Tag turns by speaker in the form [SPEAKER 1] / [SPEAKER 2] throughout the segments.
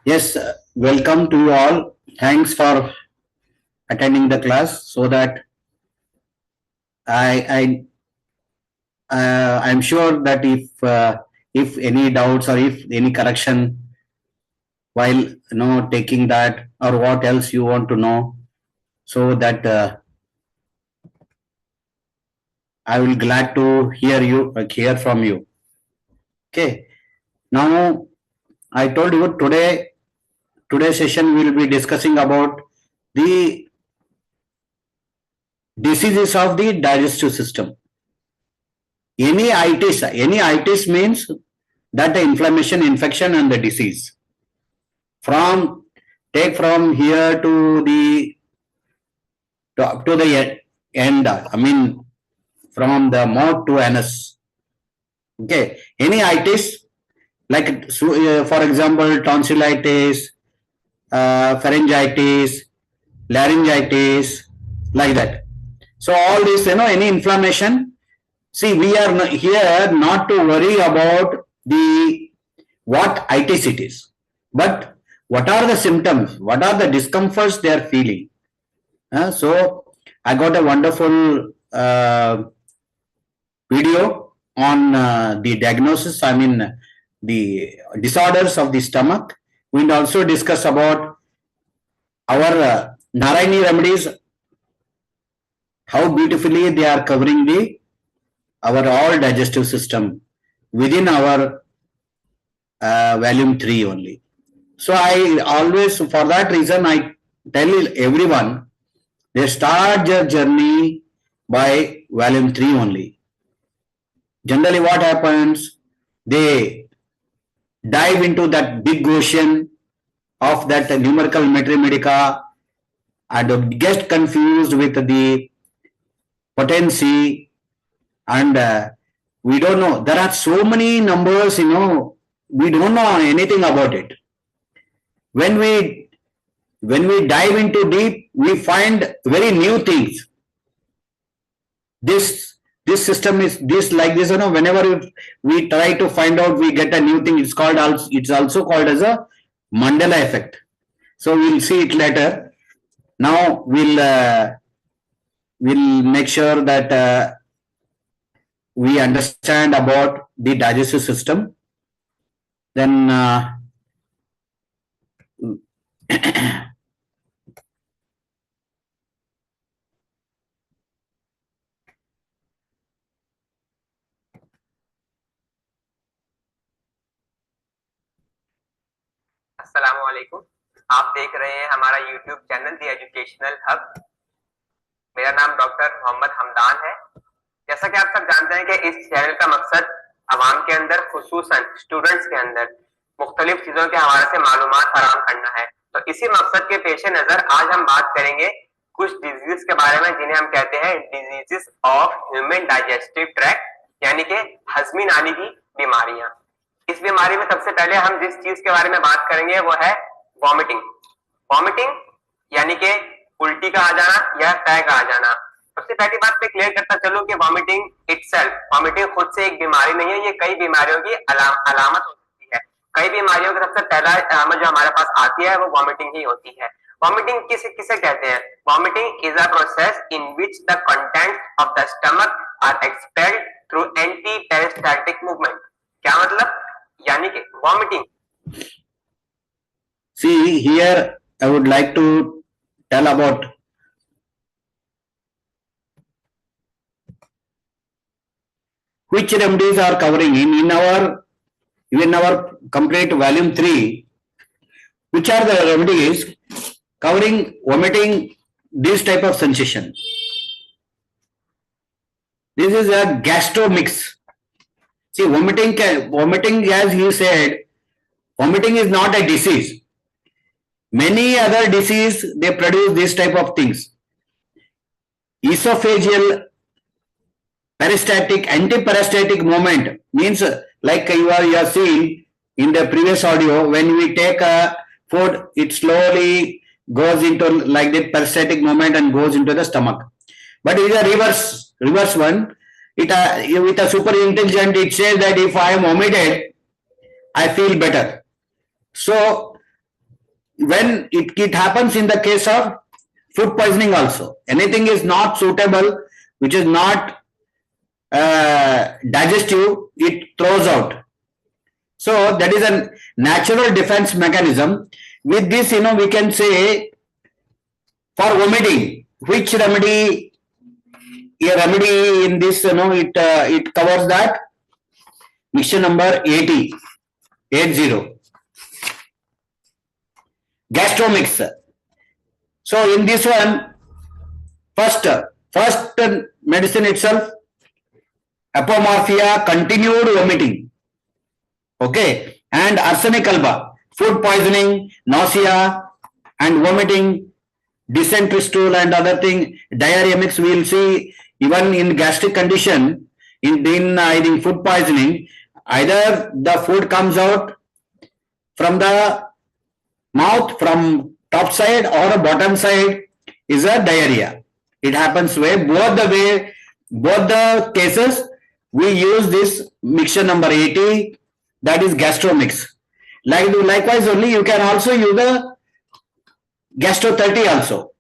[SPEAKER 1] Yes, welcome to you all. Thanks for attending the class so that I'm sure that if any doubts or if any correction while taking that or what else you want to know, so that I will glad to hear from you. Okay. Now I told you today's session we will be discussing about the diseases of the digestive system. Any itis means that the inflammation, infection, and the disease. From take from here to the end. I mean, from the mouth to anus. Okay, any itis like for example, tonsillitis, pharyngitis, laryngitis, like that. So all this, any inflammation. See, we are here not to worry about the what itis it is, but what are the symptoms, what are the discomforts they are feeling. So I got a wonderful video on the diagnosis, I mean the disorders of the stomach. We'll also discuss about our Narayani remedies, how beautifully they are covering the our all digestive system within our volume 3 only. So I always, for that reason, I tell everyone, they start their journey by volume 3 only. Generally what happens, they dive into that big ocean of that numerical mathematica and get confused with the potency, and we don't know. There are so many numbers, we don't know anything about it. When we dive into deep, we find very new things. This system is this like this, whenever we try to find out, we get a new thing. It's also called as a Mandela effect. So we'll see it later. Now we'll make sure that we understand about the digestive system. Then
[SPEAKER 2] अस्सलाम वालेकुम। आप देख रहे हैं हमारा YouTube channel दी educational hub. मेरा नाम doctor Mohammad Hamdan है। जैसा कि आप सब जानते हैं कि इस चैनल का मकसद आवाम के अंदर, खुसूसन स्टूडेंट्स के अंदर मुख्तलिफ चीजों के हवाले से मालूमात फराहम करना है। तो इसी मकसद के पेश नजर आज हम बात करेंगे कुछ डिजीज के बारे में जिन्हें हम कहते हैं diseases of human digestive tract, यानी कि हजमी नाली की बीमारियां। इस बीमारी में सबसे पहले हम जिस चीज के बारे में बात करेंगे वो है वॉमिटिंग। वॉमिटिंग यानी कि उल्टी का आ जाना या तय का आ जाना। सबसे पहली बात मैं क्लियर करता चलूं कि वॉमिटिंग इटसेल्फ, वॉमिटिंग खुद से एक बीमारी नहीं है, ये कई बीमारियों की अलामत हो सकती है। कई बीमारियों का सबसे पहला अलामत जो हमारे पास आती है वो वॉमिटिंग ही होती है। वॉमिटिंग किसे कहते हैं? Vomiting is a process in which the content of the stomach are expelled through anti peristaltic movement. क्या मतलब? यानी कि vomiting.
[SPEAKER 1] See here, I would like to tell about which remedies are covering in our complete volume 3, which are the remedies covering vomiting, this type of sensation. This is a gastro mix. See, vomiting, as you said, vomiting is not a disease. Many other disease, they produce this type of things. Esophageal peristaltic, antiperistaltic movement means like you are seeing in the previous audio, when we take a food, it slowly goes into like that peristaltic movement and goes into the stomach. But it is a reverse one. It with a super intelligent, it says that if I am vomited, I feel better. So when it happens in the case of food poisoning also. Anything is not suitable, which is not digestive, it throws out. So that is a natural defense mechanism. With this, we can say for vomiting, which remedy, a remedy in this, it covers that. Mixture number 80. Gastromix. So in this one, first medicine itself, apomorphia, continued vomiting. Okay, and arsenic alba, food poisoning, nausea and vomiting, dysentery stool and other thing, diarrhea mix. We will see even in gastric condition, in food poisoning, either the food comes out from the mouth from top side or bottom side is a diarrhea. It happens both the cases we use this mixture number 80, that is gastromix. Likewise only you can also use the gastro 30 also.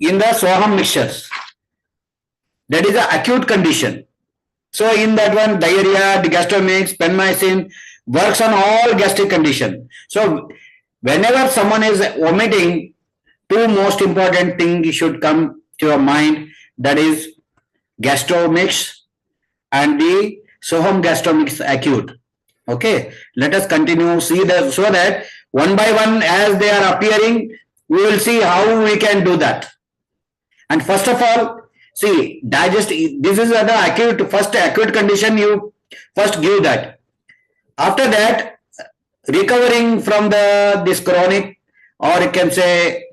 [SPEAKER 1] In the Soham mixtures, that is an acute condition. So in that one, diarrhea, gastromix, penmycin works on all gastric condition. So whenever someone is vomiting, two most important things should come to your mind, that is gastromix and the Soham gastromix acute. Okay, let us continue, see that, so that one by one as they are appearing, we will see how we can do that. And first of all, see, this is the first acute condition, you first give that. After that, recovering from this chronic, or you can say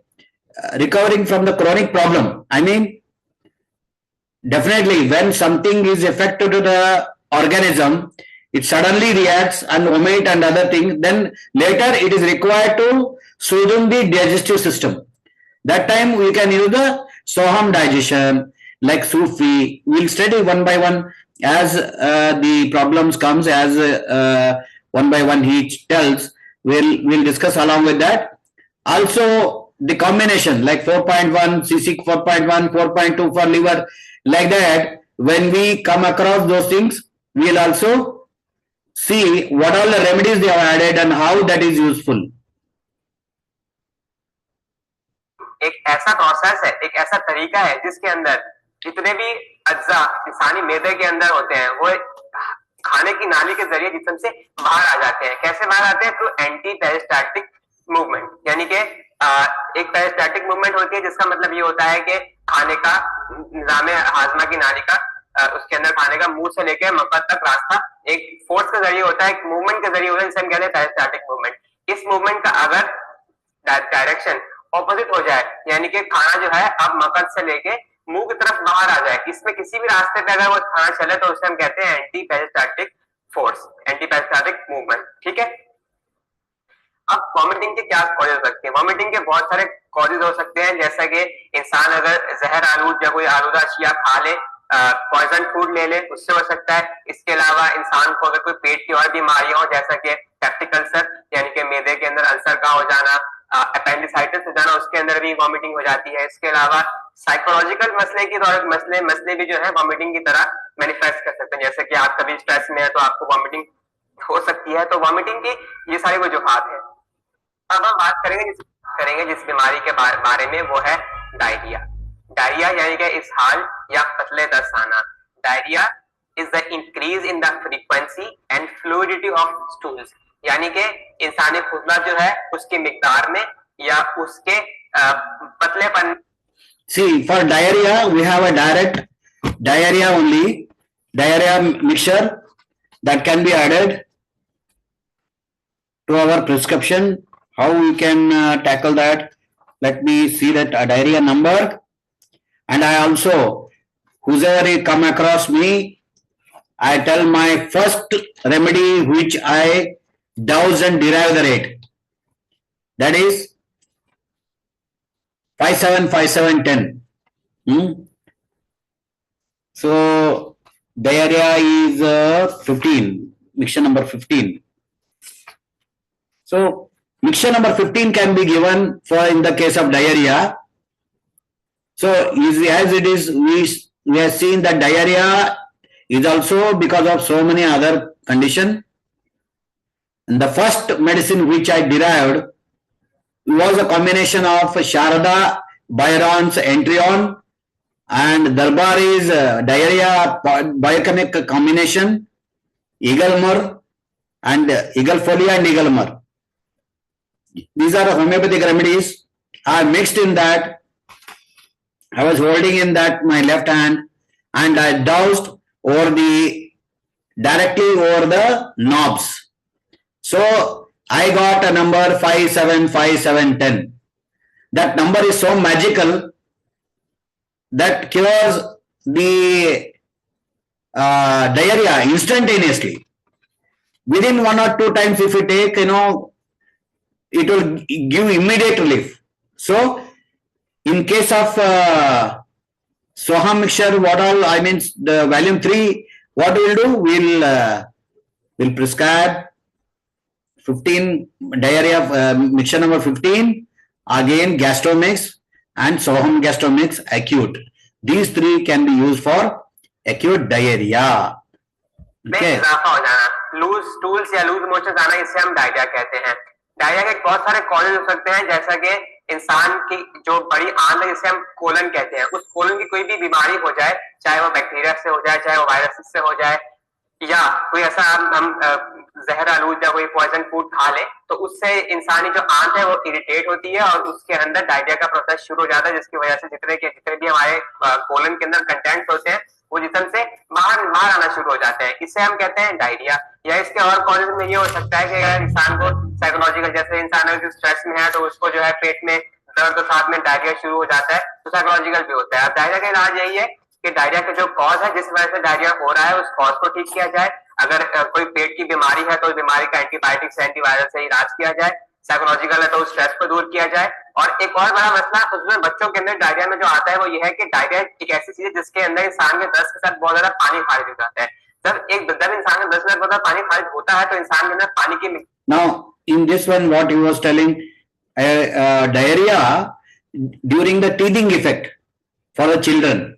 [SPEAKER 1] recovering from the chronic problem. I mean, definitely when something is affected to the organism, it suddenly reacts and vomit and other things, then later it is required to soothe the digestive system. That time we can use the Soham digestion, like Sufi. We'll study one by one as the problems comes, as one by one he tells. We'll discuss along with that. Also the combination like 4.1, C6 4.1, 4.2 for liver, like that. When we come across those things, we'll also see what all the remedies they have added and how that is useful.
[SPEAKER 2] एक ऐसा process है, एक ऐसा तरीका है जिसके अंदर जितने भी अज्जा इंसानी मैदे के अंदर होते हैं वो खाने की नाली के जरिए जिस्म से बाहर आ जाते हैं. कैसे बाहर आते हैं? Through anti peristaltic movement. यानी कि एक पेरिस्टाल्टिक मूवमेंट होती है जिसका मतलब ये होता है कि खाने का निजाम हाजमा की नाली का उसके अंदर खाने का मुंह से लेकर मकद तक रास्ता एक फोर्स के जरिए होता है, एक मूवमेंट के जरिए होता है, जिसे हम कहते हैं पेरिस्टाल्टिक मूवमेंट. इस मूवमेंट का अगर डायरेक्शन ऑपोजिट हो जाए, यानी कि खाना जो है अब मकद से लेके मुंह की तरफ बाहर आ जाए, इसमें किसी भी रास्ते पे अगर वो खाना चले तो उसे हम कहते हैं anti peristaltic force, anti peristaltic movement. ठीक है. अब वॉमिटिंग के क्या कॉजेज हो सकते हैं? वॉमिटिंग के बहुत सारे कॉजेज हो सकते हैं, जैसा कि इंसान अगर जहर आलूद या कोई आलूदा अशिया खा ले, पॉइजन फूड ले ले, उससे हो सकता है. इसके अलावा इंसान को अगर कोई पेट की और बीमारियां हो, जैसा कि पेप्टिक अल्सर यानी कि मैदे के अंदर अल्सर का हो जाना, अपेंडिसाइटिस हो जाना, उसके अंदर भी वॉमिटिंग हो जाती है. इसके अलावा साइकोलॉजिकल मसले भी जो है वॉमिटिंग की तरह मैनिफेस्ट कर सकते हैं, जैसे कि आप कभी स्ट्रेस में है तो आपको वॉमिटिंग हो सकती है. तो वॉमिटिंग की ये सारी वजूहात है. अब हम बात करेंगे जिस बीमारी के बारे में, वो है डायरिया. डायरिया यानी कि इसहाल या पतले दस्त आना. Diarrhoea is the increase in the frequency and fluidity of stools, यानी कि इंसानी खुजला जो है उसकी मिकदार में या उसके पतलेपन.
[SPEAKER 1] See, for diarrhea, we have a direct diarrhea only, diarrhea mixture that can be added to our prescription. How we can tackle that? Let me see that diarrhea number. And I also, whoever come across me, I tell my first remedy which I douse and derive the rate. That is 575710. So diarrhea is 15, mixture number 15. So mixture number 15 can be given for in the case of diarrhea. So as it is, we have seen that diarrhea is also because of so many other condition. And the first medicine which I derived was a combination of Sharda, Byron's Entrion, and Darbari's diarrhea biochemic combination, Eaglemur, and Eaglefolia and Eaglemur. These are homeopathic remedies. I mixed in that. I was holding in that my left hand, and I doused directly over the knobs. So I got a number 575710. That number is so magical that cures the diarrhea instantaneously. Within 1 or 2 times, if you take, it will give immediate relief. So in case of Soham mixture, what all, I mean, the volume 3, what we'll do, we'll prescribe 15 diarrhea, mixture number 15, again gastromix and Soham gastromix acute. These 3 can be used for acute diarrhea.
[SPEAKER 2] Okay. Loose stools या loose motion आना, इसे हम diarrhoea कहते हैं। Diarrhoea के बहुत सारे causes हो सकते हैं, जैसा कि इंसान की जो बड़ी आंत है जिसे हम कोलन कहते हैं, उस कोलन की कोई भी बीमारी हो जाए, चाहे वो बैक्टीरिया से हो जाए, चाहे वो वायरस से हो जाए, या कोई ऐसा हम जहर आलूद या कोई पॉइजन फूड खा ले, तो उससे इंसानी जो आंत है वो इरिटेट होती है और उसके अंदर डायरिया का प्रोसेस शुरू हो जाता है, जिसकी वजह से जितने भी हमारे कोलन के अंदर कंटेंट्स होते हैं वो जिसम से बाहर आना शुरू हो जाते हैं। इसे हम कहते हैं डायरिया। या इसके और कॉजेज में ये हो सकता है कि अगर इंसान को साइकोलॉजिकल, जैसे इंसान अगर स्ट्रेस में है तो उसको जो है पेट में दर्द और साथ में डायरिया शुरू हो जाता है, तो साइकोलॉजिकल भी होता है। अब डायरिया का इलाज यही है कि डायरिया का जो कॉज है, जिस वजह से डायरिया हो रहा है, उस कॉज को ठीक किया जाए। अगर कोई पेट की बीमारी है तो उस बीमारी का एंटीबायोटिक से एंटीवायरल से इलाज किया जाए। साइकोलॉजिकल है तो उस स्ट्रेस को दूर किया जाए। और एक और बड़ा मसला उसमें बच्चों के अंदर डायरिया में जो आता है वो ये है कि डायरिया एक ऐसी चीज है जिसके अंदर इंसान के दस्त के साथ बहुत ज्यादा पानी खारिज हो जाता है। जब इंसान के दस्त में बहुत पानी खारिज होता है तो इंसान के अंदर पानी की
[SPEAKER 1] Now in this one what he was telling, diarrhea during the teething effect for the children,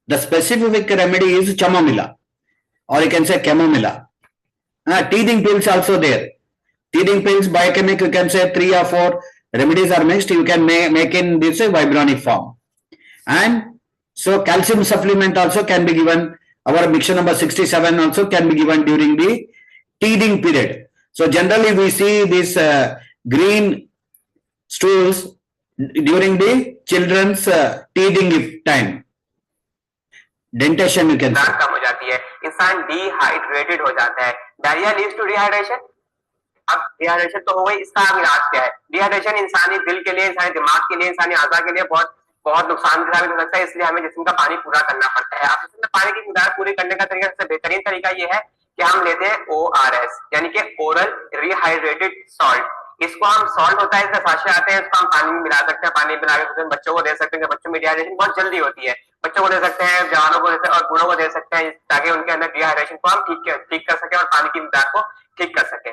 [SPEAKER 1] the specific remedy is chamomilla, or you can say chamomilla. Teething pills also there. Teething pills, biochemic, you can say 3 or 4 remedies are mixed, you can make in this vibronic form. And so calcium supplement also can be given. Our mixture number 67 also can be given during the teething period. So generally we see these green stools during the children's teething time. Dentation you can say.
[SPEAKER 2] कम हो जाती है, इंसान dehydrated हो जाता है। Diarrhoea leads to dehydration. अब dehydration तो हो गई, इसका इलाज क्या है? डिहाइड्रेशन इंसानी दिल के लिए, इंसानी दिमाग के लिए, इंसानी आजा के लिए बहुत बहुत नुकसान साबित हो सकता है, इसलिए हमें जिस्म का पानी पूरा करना पड़ता है। अब जिस्म में पानी की मिकदार पूरी करने का तरीका, सबसे बेहतरीन तरीका ये है कि हम लेते हैं ORS, यानी कि ओरल रिहाइड्रेटेड सॉल्ट। इसको हम सॉल्ट होता है, इसका साशे आते हैं, इसको हम पानी में मिला सकते हैं, पानी मिला के बच्चों को दे सकते हैं। बच्चों में डिहाइड्रेशन बहुत जल्दी होती है, बच्चों को दे सकते हैं, जवानों को दे सकते हैं और बूढ़ों को दे सकते हैं, ताकि उनके अंदर डिहाइड्रेशन को हम ठीक कर सके और पानी की मिकदार को ठीक कर सके।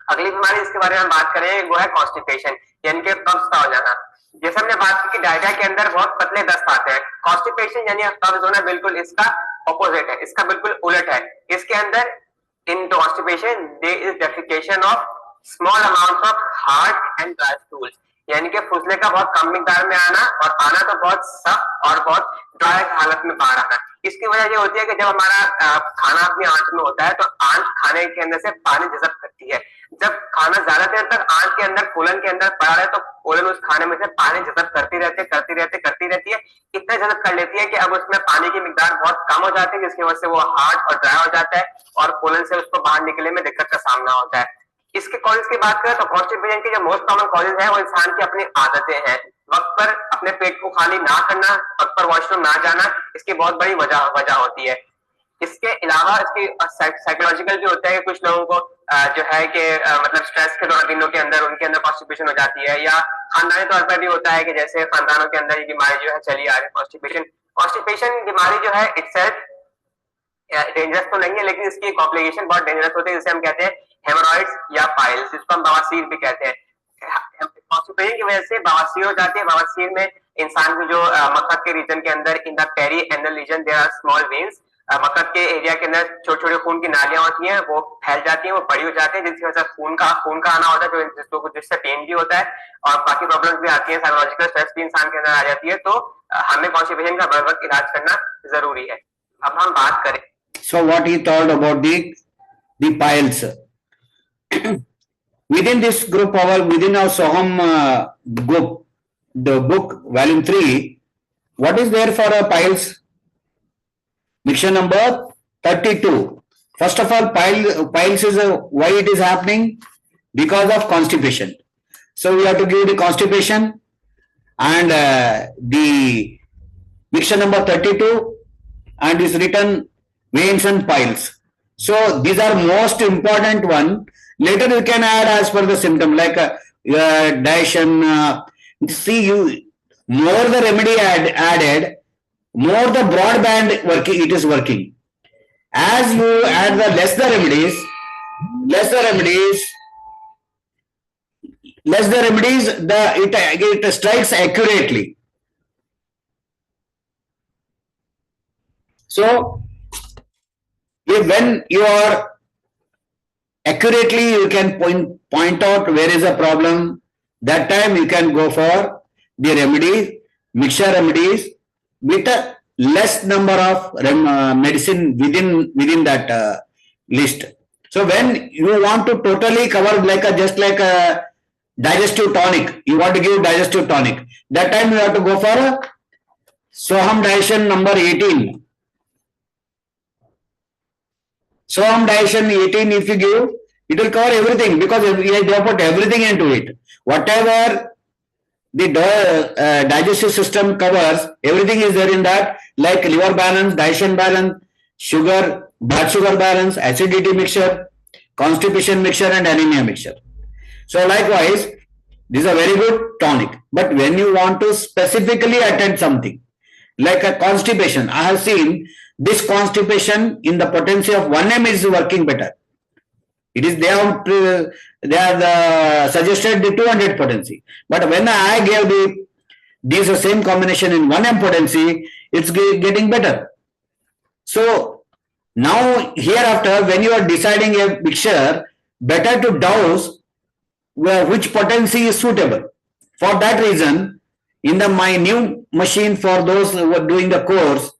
[SPEAKER 2] अगली बीमारी जिसके बारे में हम बात करें वो है कॉन्स्टिपेशन, यानी कि कब्ज का हो जाना। जैसे हमने बात की कि डायरिया के अंदर बहुत पतले दस्त आते हैं, कॉन्स्टिपेशन यानी कब्ज होना बिल्कुल इसका ऑपोजिट है, इसका बिल्कुल उलट है। इसके अंदर in constipation there is defecation of small amounts of hard and dry stools, यानी कि फुसले का बहुत कम मिकदार में आना और आना तो बहुत सख्त और बहुत ड्राई हालत में बाहर आना। इसकी वजह ये होती है कि जब हमारा खाना अपनी आंत में होता है तो आंत खाने के अंदर से पानी जज़ब करती है। जब खाना ज्यादा देर तक आंत के अंदर कोलन के अंदर पड़ा रहे तो कोलन उस खाने में से पानी जज़ब करती रहती है, इतना जज़ब कर लेती है कि अब उसमें पानी की मिकदार बहुत कम हो जाती है, जिसकी वजह से वो हार्ड और ड्राई हो जाता है और कोलन से उसको बाहर निकलने में दिक्कत का सामना होता है। इसके कॉजेज की बात करें तो कॉन्स्टिपेशन की जो मोस्ट कॉमन कॉजेज है वो इंसान की अपनी आदतें हैं। वक्त पर अपने पेट को खाली ना करना, वक्त पर वॉशरूम ना जाना, इसकी बहुत बड़ी वजह होती है। इसके अलावा इसकी साइकोलॉजिकल भी होता है कि कुछ लोगों को जो है कि मतलब स्ट्रेस के दिनों के अंदर उनके अंदर कॉन्स्टिपेशन हो जाती है, या खानदानी तौर पर भी होता है कि जैसे खानदानों के अंदर ये बीमारी जो है चली आ रही है कॉन्स्टिपेशन। कॉन्स्टिपेशन बीमारी जो है इटसेल्फ डेंजरस तो नहीं है, लेकिन इसकी कॉम्प्लिकेशन बहुत डेंजरस होते हैं, जिसे हम कहते हैं हेमोरॉइड्स या पाइल्स, जिसको हम बवासीर भी कहते हैं। कॉन्स्टिपेशन की वजह से बवासीर हो जाती है। बवासीर में इंसान को जो मकद के रीजन के अंदर in the peri anal region there are small veins, मकद के एरिया के अंदर छोटे छोटे खून की नालियां होती हैं, वो फैल जाती हैं, वो बड़ी हो जाती है, जिसकी वजह से खून का आना होता है, जिससे पेन भी होता है और बाकी प्रॉब्लम्स भी आती है, साइकोलॉजिकल स्ट्रेस भी इंसान के अंदर आ जाती है। तो हमें कॉन्स्टिपेशन का बर वक्त इलाज करना जरूरी है। अब हम बात करें,
[SPEAKER 1] so what he told about the piles. Within this group, within our Soham group, the book volume 3, what is there for piles? Mixture number 32. First of all, piles is why it is happening? Because of constipation. So we have to give the constipation and the mixture number 32, and is written veins and piles. So these are most important one. Later you can add as per the symptom, like digestion. See, you more the remedy added, more the broadband working it is working. As you add the less the remedies, it strikes accurately. So when you are accurately, you can point out where is a problem. That time you can go for the remedies, mixture remedies with a less number of medicine within that list. So when you want to totally cover just like a digestive tonic, you want to give digestive tonic, that time you have to go for a Soham digestion number 18. Soham digestion 18, if you give, it will cover everything, because we have put everything into it. Whatever the digestive system covers, everything is there in that, like liver balance, digestion balance, sugar, blood sugar balance, acidity mixture, constipation mixture, and anemia mixture. So likewise, this is a very good tonic. But when you want to specifically attend something, like a constipation, I have seen this constipation in the potency of 1M is working better. It is they have suggested the 200 potency, but when I gave these same combination in 1M potency, it's getting better. So now hereafter, when you are deciding a mixture, better to dose which potency is suitable. For that reason, in my new machine, for those who are doing the course,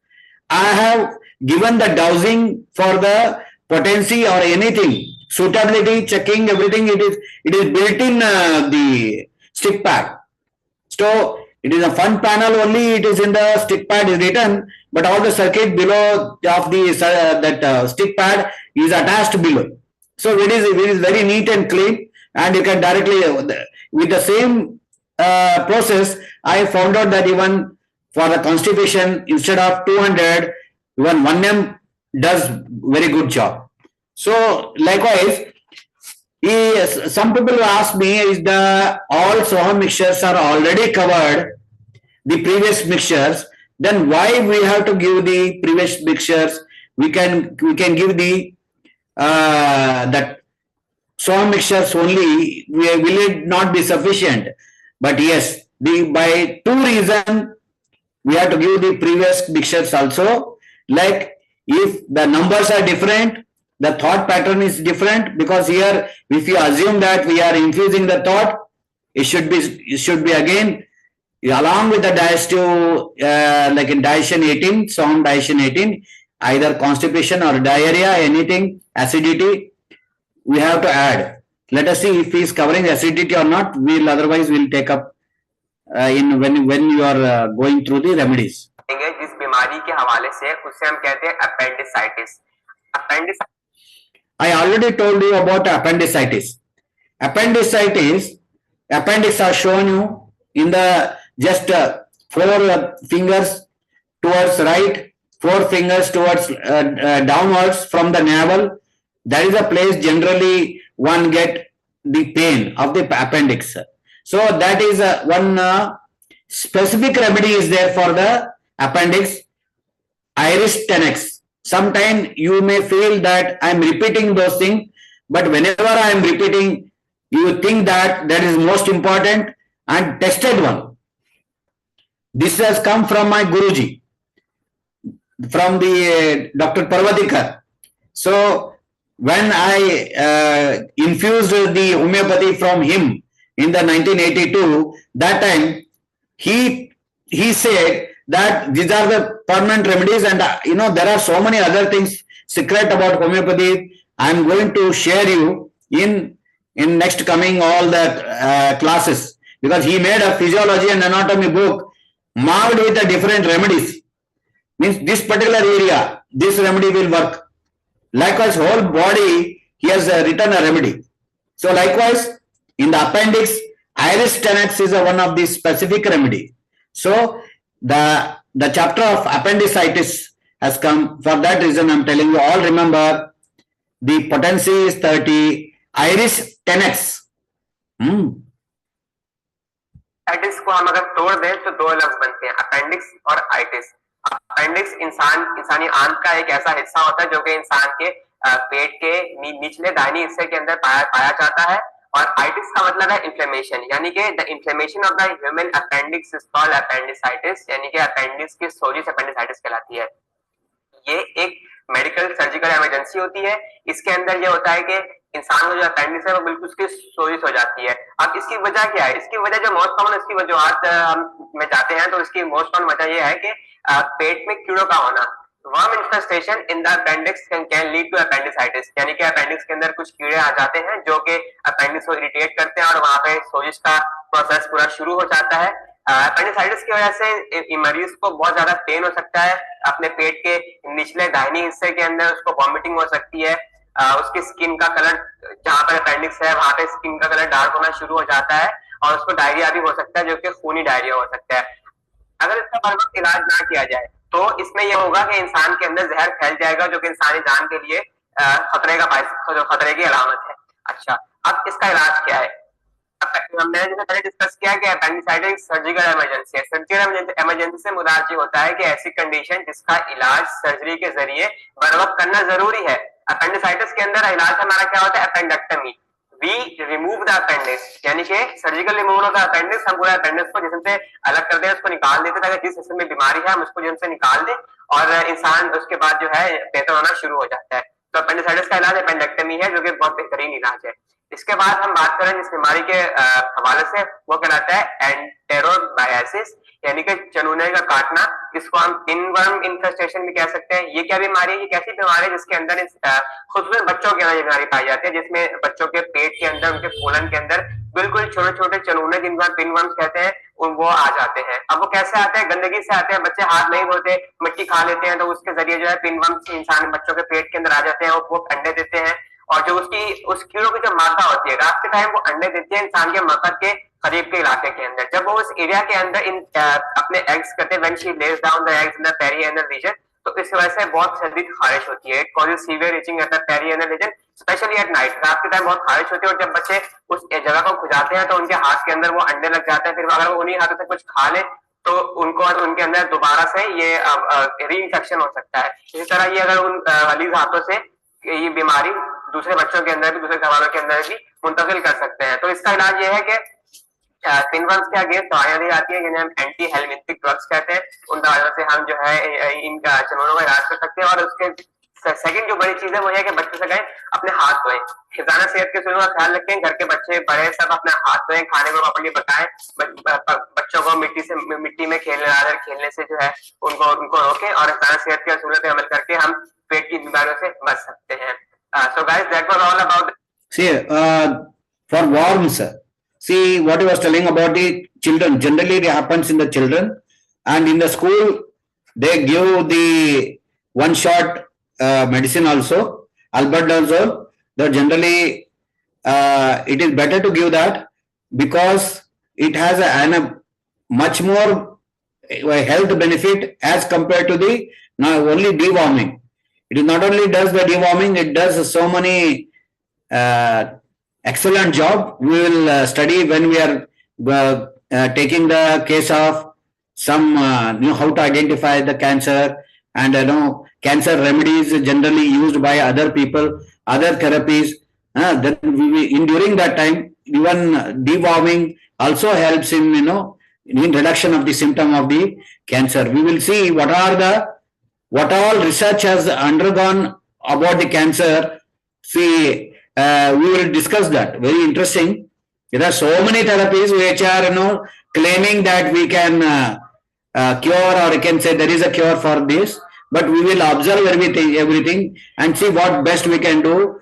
[SPEAKER 1] I have given the dosing for the potency or anything, suitability checking, everything. It is built in the stick pad. So it is a fun panel only. It is in the stick pad is written, but all the circuit below of the stick pad is attached below. So it is very neat and clean, and you can directly with the same process. I found out that even for the constipation, instead of 200, even 1M does very good job. So likewise, some people ask me, is the all Soham mixtures are already covered the previous mixtures, then why we have to give the previous mixtures? We can give the that Soham mixtures only. Will it not be sufficient? But yes, by two reasons we have to give the previous mixtures also. Like if the numbers are different, the thought pattern is different, because here if you assume that we are infusing the thought, it should be again along with the digestive, like in digestion 18, Soham digestion 18, either constipation or diarrhea, anything, acidity, we have to add. Let us see if he is covering acidity or not. Otherwise we'll take up when you are going through the remedies.
[SPEAKER 2] जिस बीमारी के हवाले से, उससे हम कहते हैं appendicitis.
[SPEAKER 1] I already told you about appendicitis. Appendix are shown you in the just 4 fingers towards right, 4 fingers towards downwards from the navel. That is a place generally one get the pain of the appendix. So that is one specific remedy is there for the appendix, iris tenax. Sometimes you may feel that I am repeating those things, but whenever I am repeating, you think that that is most important and tested one. This has come from my Guruji, from the Dr. Parvatikar. So when I infused the homeopathy from him in the 1982, that time he said that these are the permanent remedies, and there are so many other things secret about homeopathy. I am going to share you in next coming all the classes, because he made a physiology and anatomy book marked with the different remedies. Means this particular area, this remedy will work. Likewise, whole body, he has written a remedy. So likewise, in the appendix, iris tenax is one of the specific remedy. So the chapter of appendicitis has come. For that reason, I am telling you all, remember the potency is 30, iris tenax.
[SPEAKER 2] Itis को हम अगर तोड़ दें तो दो लफ्ज बनते हैं, अपेंडिक्स और आइटिस। अपेंडिक्स इंसानी आंत का एक ऐसा हिस्सा होता है जो कि इंसान के पेट के निचले दाहिने हिस्से के अंदर पाया जाता है। और आइटिस का मतलब है इन्फ्लेमेशन, यानी कि the inflammation of the human appendix is called appendicitis, यानी कि अपेंडिक्स की सोजिश अपेंडिसाइटिस कहलाती है। ये एक मेडिकल सर्जिकल इमरजेंसी होती है। इसके अंदर ये होता है कि इंसान को जो अपेंडिक्स है वो बिल्कुल उसकी सोजिश हो जाती है। अब इसकी वजह क्या है? इसकी वजह जो मोस्ट कॉमन इसकी वजूहत हम में जाते हैं तो इसकी मोस्ट कॉमन वजह ये है कि पेट में कीड़ों का होना। Worm infestation in the appendix can lead to appendicitis, यानी कि अपेंडिक्स के अंदर कुछ कीड़े आ जाते हैं जो कि अपेंडिक्स को इरिटेट करते हैं और वहां पे सोजिश का प्रोसेस पूरा शुरू हो जाता है। अपेंडिसाइटिस की वजह से मरीज को बहुत ज्यादा पेन हो सकता है, अपने पेट के निचले दाहिने हिस्से के अंदर उसको वॉमिटिंग हो सकती है, उसकी स्किन का कलर, जहां पर अपेंडिक्स है वहां पे स्किन का कलर डार्क होना शुरू हो जाता है और उसको डायरिया भी हो सकता है जो कि खूनी डायरिया हो सकता है। अगर इसका बर वक्त इलाज ना किया जाए तो इसमें यह होगा कि इंसान के अंदर जहर फैल जाएगा जो कि इंसानी जान के लिए खतरे की अलामत है। अच्छा, अब इसका इलाज क्या है? हमने जैसे पहले डिस्कस किया कि अपेंडिसाइटिस सर्जिकल इमरजेंसी है। सर्जिकल इमरजेंसी से मुराद ये होता है कि ऐसी कंडीशन जिसका इलाज सर्जरी के जरिए बर वक्त करना जरूरी है। अपेंडिसाइटिस के अंदर इलाज हमारा क्या होता है? Appendectomy. We remove the appendix, यानी कि surgical removal of the appendix, हम पूरा अपेंडिक्स को जिसम से अलग कर दें, उसको निकाल देते ताकि जिस जिसम में बीमारी है हम उसको जिसम से निकाल दें और इंसान उसके बाद जो है बेहतर होना शुरू हो जाता है। तो अपेंडिसाइटिस का इलाज अपेंडेक्टमी है जो कि बहुत बेहतरीन इलाज है। इसके बाद हम बात करें जिस बीमारी के हवाले से, वो कहलाता है एंटेरोबायसिस, यानी कि चनूने का काटना, जिसको हम पिनवर्म इन्फेस्टेशन भी कह सकते हैं। ये क्या बीमारी है? ये कैसी बीमारी है जिसके अंदर खुसूसन बच्चों के अंदर ये बीमारी पाई जाती है, जिसमें बच्चों के पेट के अंदर, उनके कोलन के अंदर बिल्कुल छोटे छोटे चनूने, जिनको पिनवर्म्स कहते हैं, वो आ जाते हैं। अब वो कैसे आते हैं? गंदगी से आते हैं। बच्चे हाथ नहीं धोते, मिट्टी खा लेते हैं, तो उसके जरिए जो है पिनवर्म्स इंसान बच्चों के पेट के अंदर आ जाते हैं और वो अंडे देते हैं। और जो उस कीड़ों की जो माता होती है रात के टाइम वो अंडे देती है इंसान के मकद के करीब के इलाके के अंदर। जब वो उस एरिया के अंदर अपने एग्स करते हैं, when she lays down the eggs in the perianal region, तो इस वजह से बहुत शदीद खारिश होती है। It causes severe itching at the perianal region, specially at night. रात के टाइम बहुत खारिश होती है और जब बच्चे उस जगह को खुजाते हैं तो उनके हाथ के अंदर वो अंडे लग जाते हैं। फिर अगर वो उन्हीं हाथों से कुछ खा ले तो उनको उनके अंदर दोबारा से ये री इन्फेक्शन हो सकता है। इसी तरह ये अगर उन अलीज हाथों से ये बीमारी दूसरे बच्चों के अंदर भी, दूसरे घरवालों के अंदर भी मुंतकिल कर सकते हैं। तो इसका इलाज ये है कि पिनवर्म्स के अगेंस्ट दवाइयां दी जाती है जिन्हें हम एंटी हेलमिंथिक ड्रग्स कहते हैं। उन दवाइयों से हम जो है इनका चनूनों का इलाज कर सकते हैं। और उसके सेकंड जो बड़ी चीज है वो है कि बच्चे से कहें अपने हाथ धोएं, हिफाजत सेहत के सूलों का ख्याल रखें। घर के बच्चे बड़े सब अपने हाथ धोएं, खाने को प्रॉपर्ली बताएं, बच्चों को मिट्टी में खेलने से जो है उनको रोकें और हिफाजत सेहत के असूलों पर अमल करके हम पेट की बीमारियों से बच सकते हैं। So guys, that was all about.
[SPEAKER 1] See, for worms, see what he was telling about the children. Generally, it happens in the children, and in the school they give the one-shot medicine also, albendazole. That generally it is better to give that because it has a much more health benefit as compared to the only deworming. It not only does the deworming, it does so many excellent job. We will study when we are taking the case of some how to identify the cancer and cancer remedies generally used by other people, other therapies. Then in during that time, even deworming also helps in in reduction of the symptom of the cancer. We will see what all research has undergone about the cancer. See, we will discuss that. Very interesting. There are so many therapies which are claiming that we can cure, or you can say there is a cure for this. But we will observe everything and see what best we can do.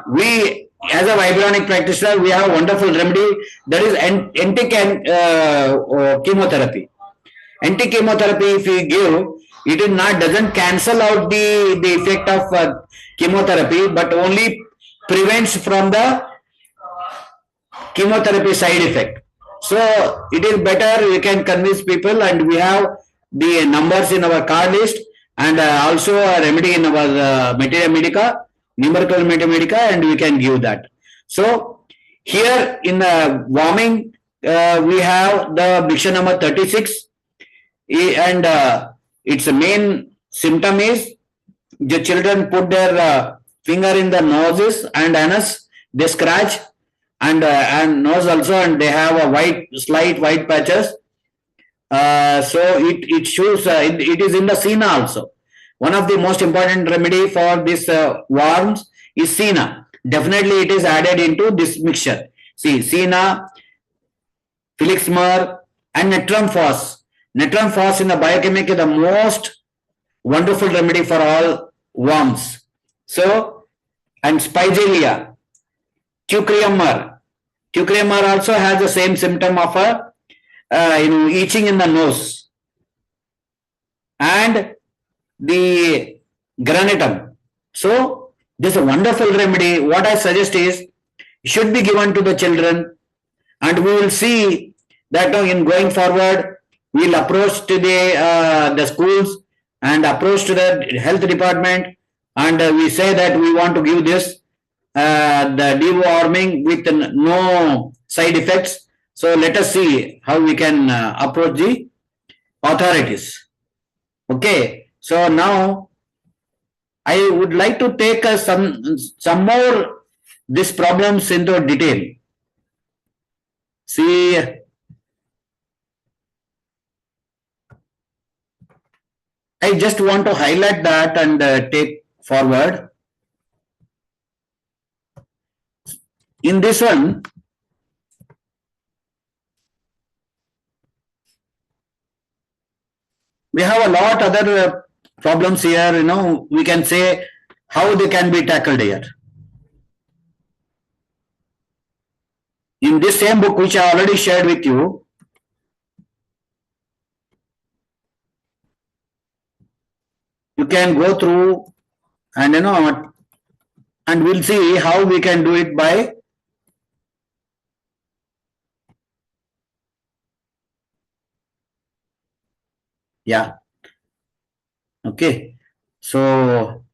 [SPEAKER 1] We, as a Vibronic practitioner, we have a wonderful remedy, that is chemotherapy. Anti-chemotherapy, if we give, it is not, doesn't cancel out the effect of chemotherapy, but only prevents from the chemotherapy side effect. So it is better we can convince people, and we have the numbers in our card list, and also a remedy in our materia medica, numerical materia medica, and we can give that. So here in the warming, we have the mixture number 36, and its main symptom is the children put their finger in the noses and anus, they scratch, and nose also, and they have a slight white patches. So it shows it is in the Sina also. One of the most important remedy for this worms is Sina. Definitely it is added into this mixture. See, Sina, Felixmer, and Natrum Phos. Natrum Phos in the biochemic is the most wonderful remedy for all worms. So, and Spigelia, Cucurbitur. Cucurbitur also has the same symptom of itching in the nose. And the granatum. So, this is a wonderful remedy. What I suggest is, should be given to the children, and we will see that in going forward, we will approach to the schools and approach to the health department, and we say that we want to give this the deworming with no side effects. So let us see how we can approach the authorities. Okay, so now I would like to take some more these problems into detail. See, I just want to highlight that and take forward. In this one, we have a lot other problems here. We can say how they can be tackled here. In this same book, which I already shared with you, you can go through and and we'll see how we can do it by okay. So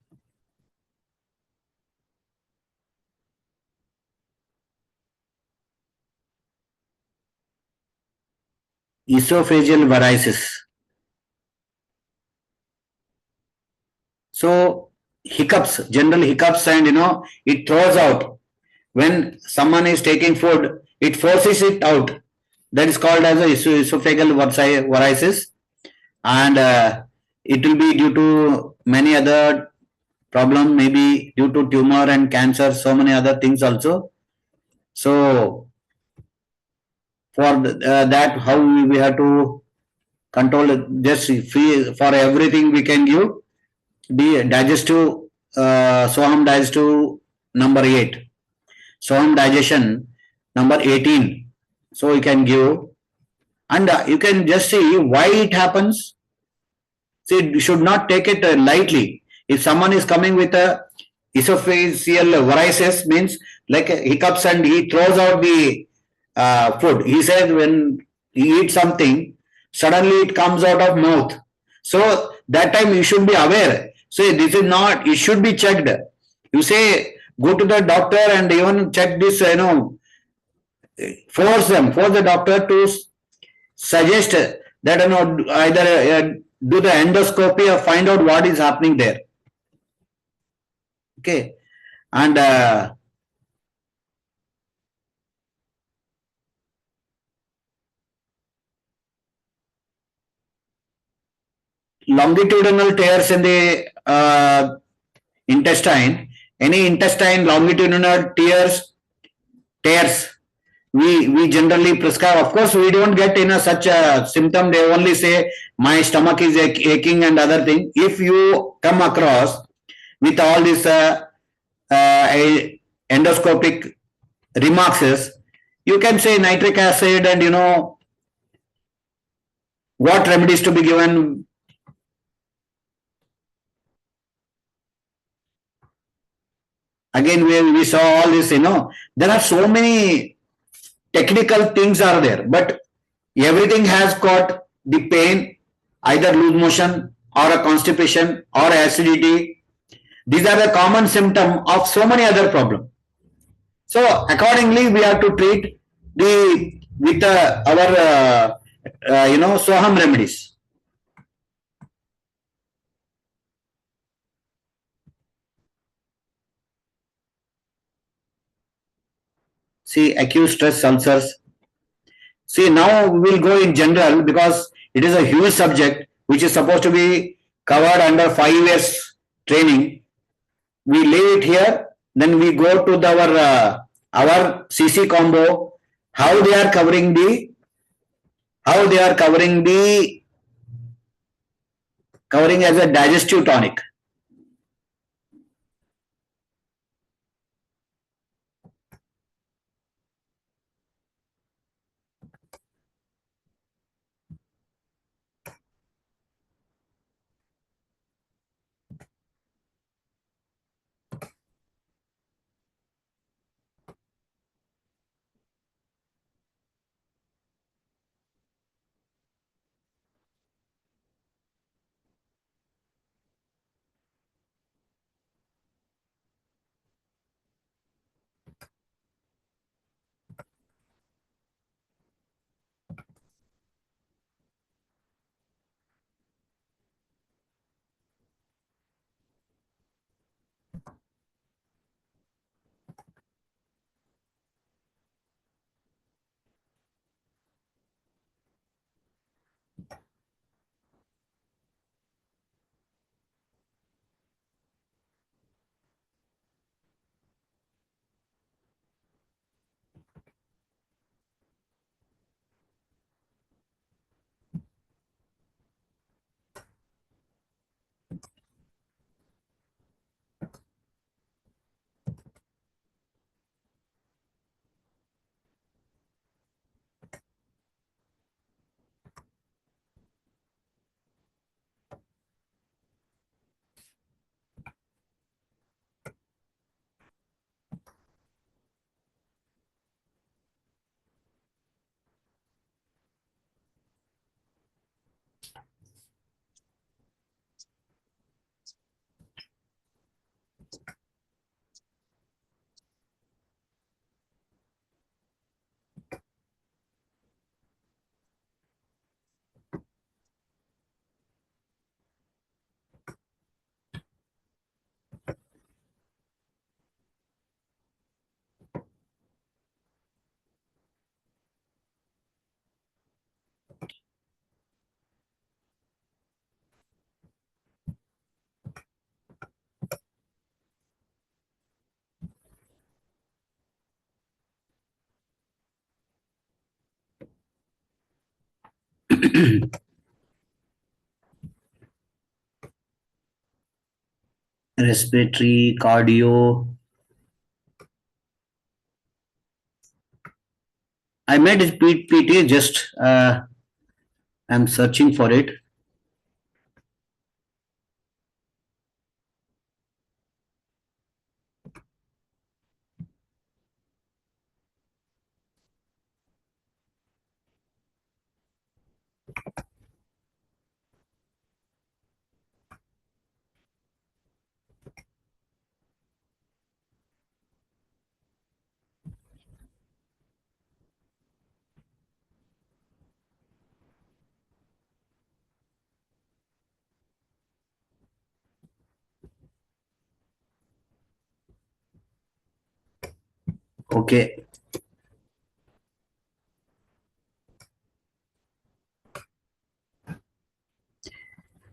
[SPEAKER 1] esophageal varices. So hiccups, general hiccups, and it throws out when someone is taking food, it forces it out. That is called as a esophageal varices, and it will be due to many other problems, maybe due to tumor and cancer, so many other things also. So for that, how we have to control it? Just for everything we can give the digestive, Soham digestive number 8, Soham digestion number 18. So you can give, and you can just see why it happens. See, you should not take it lightly. If someone is coming with a esophageal varices, means like hiccups, and he throws out the food. He says when he eats something, suddenly it comes out of mouth. So that time you should be aware. So this is not, it should be checked. You say, go to the doctor and even check this, force the doctor to suggest that either do the endoscopy or find out what is happening there. Okay, and longitudinal tears in the intestine, any intestine longitudinal tears, we generally prescribe. Of course, we don't get in a such a symptom. They only say my stomach is aching and other thing. If you come across with all this endoscopic remarks, you can say nitric acid and what remedies to be given. Again, we saw all this. There are so many technical things are there, but everything has got the pain, either loose motion or a constipation or acidity. These are the common symptom of so many other problems. So accordingly, we have to treat the with our Soham remedies. See, acute stress ulcers. See, now we will go in general because it is a huge subject which is supposed to be covered under 5 years training. We leave it here, then we go to our CC combo, how they are covering the covering as a digestive tonic. Respiratory, cardio. I made it PT, just I'm searching for it. Okay.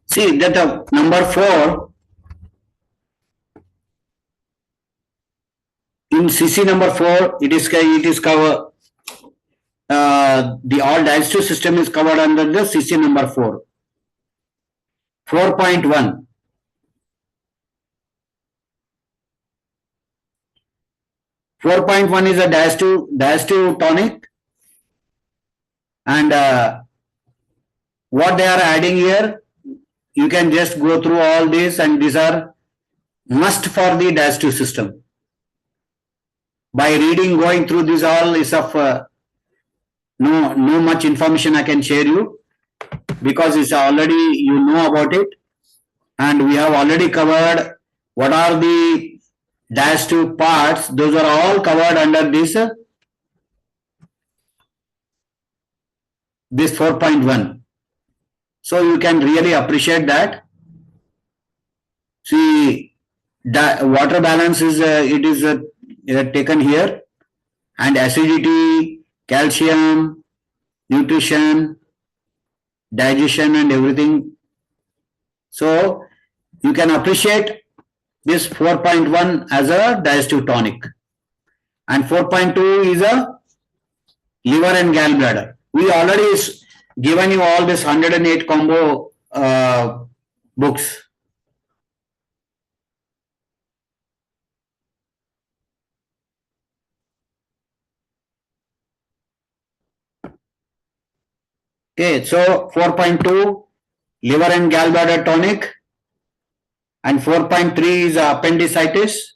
[SPEAKER 1] See that number 4 in CC number 4, it is cover the all digestive system is covered under the CC number 4. 4.1. 4.1 is a digestive tonic, and what they are adding here, you can just go through all this, and these are must for the digestive system. By reading, going through this all is of no much information I can share you, because it's already you know about it, and we have already covered what are the digestive parts. Those are all covered under this 4.1. So you can really appreciate that. See, water balance is it is taken here, and acidity, calcium, nutrition, digestion, and everything. So you can appreciate this 4.1 as a digestive tonic, and 4.2 is a liver and gallbladder. We already given you all this 108 combo books. Okay, so 4.2 liver and gallbladder tonic, and 4.3 is appendicitis,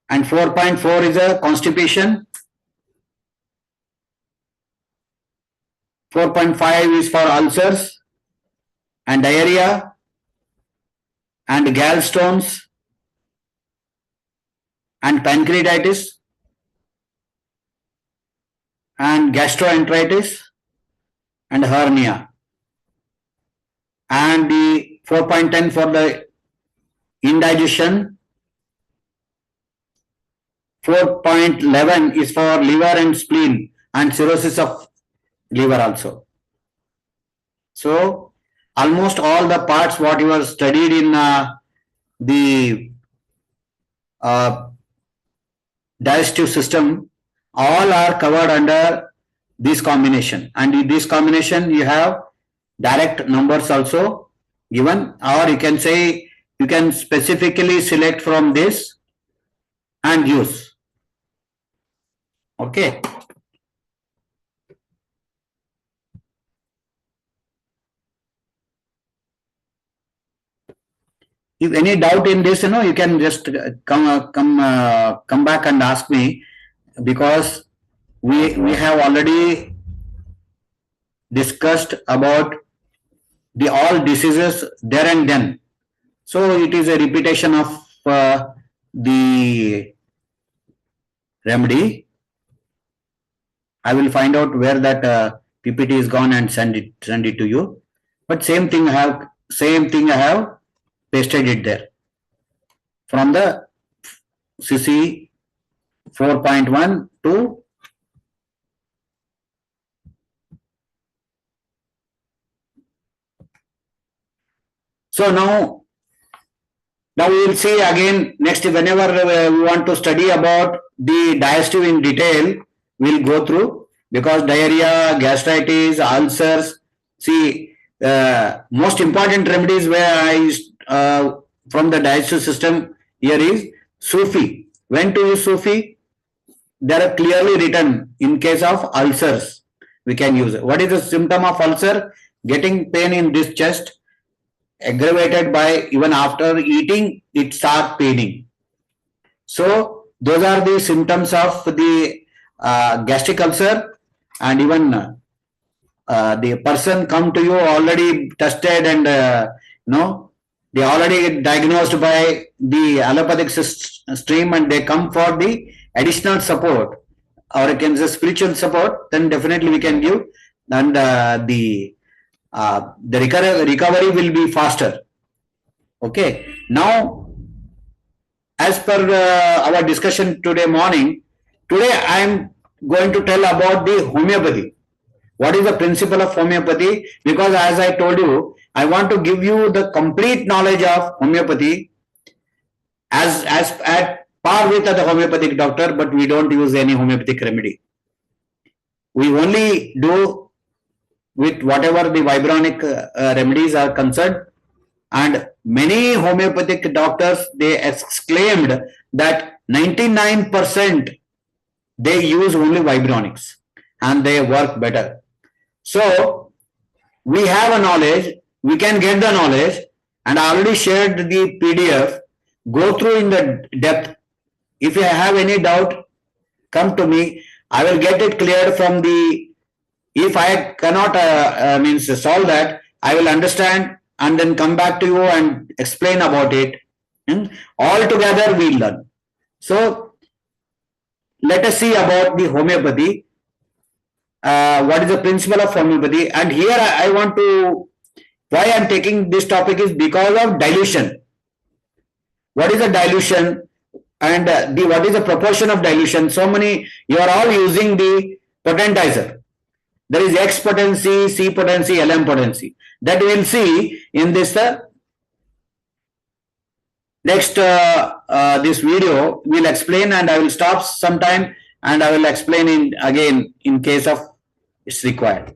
[SPEAKER 1] and 4.4 is a constipation, 4.5 is for ulcers and diarrhea and gallstones and pancreatitis and gastroenteritis and hernia, and the 4.10 for the indigestion, 4.11 is for liver and spleen and cirrhosis of liver also. So almost all the parts what you have studied in the digestive system, all are covered under this combination, and in this combination you have direct numbers also given, or you can say you can specifically select from this and use. Okay. If any doubt in this, you can just come back and ask me, because we have already discussed about the all diseases there and then. So it is a repetition of the remedy. I will find out where that PPT is gone and send it to you. But same thing I have pasted it there from the CC 4.1 to so now we will see again next. Whenever we want to study about the digestive in detail, we'll go through, because diarrhea, gastritis, ulcers. See, most important remedies where I from the digestive system here is Sufi. When to use Sufi? There are clearly written in case of ulcers. We can use it. What is the symptom of ulcer? Getting pain in this chest, aggravated by even after eating, it starts paining. So those are the symptoms of the gastric ulcer, and even the person come to you already tested, and they already diagnosed by the allopathic stream, and they come for the additional support, or you can say spiritual support, then definitely we can give, and the recovery will be faster. Okay, now as per our discussion today morning, today I am going to tell about the homeopathy. What is the principle of homeopathy? Because as I told you, I want to give you the complete knowledge of homeopathy as at par with the homeopathic doctor, but we don't use any homeopathic remedy. We only do with whatever the vibronic remedies are concerned, and many homeopathic doctors, they exclaimed that 99% they use only vibronics and they work better. So we have a knowledge, we can get the knowledge, and I already shared the PDF. Go through in the depth. If you have any doubt, come to me. I will get it cleared from the. If I cannot means solve that, I will understand and then come back to you and explain about it. All together we learn. So let us see about the homeopathy. What is the principle of homeopathy? And here I want to. Why I am taking this topic is because of dilution. What is the dilution? And what is the proportion of dilution? So many, you are all using the potentizer. There is X potency, C potency, LM potency. That we will see in this next this video. We'll explain, and I will stop sometime and I will explain in again in case of it's required.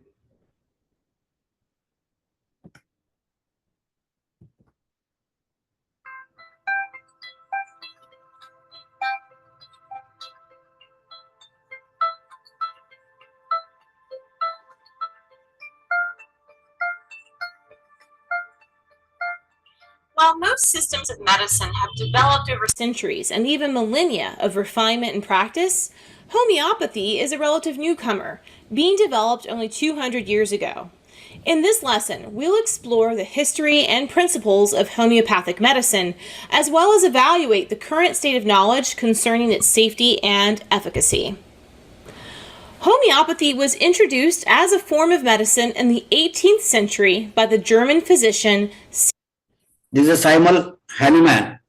[SPEAKER 3] While most systems of medicine have developed over centuries and even millennia of refinement and practice, homeopathy is a relative newcomer, being developed only 200 years ago. In this lesson, we'll explore the history and principles of homeopathic medicine, as well as evaluate the current state of knowledge concerning its safety and efficacy. Homeopathy was introduced as a form of medicine in the 18th century by the German physician.
[SPEAKER 1] This is Simon Hahnemann.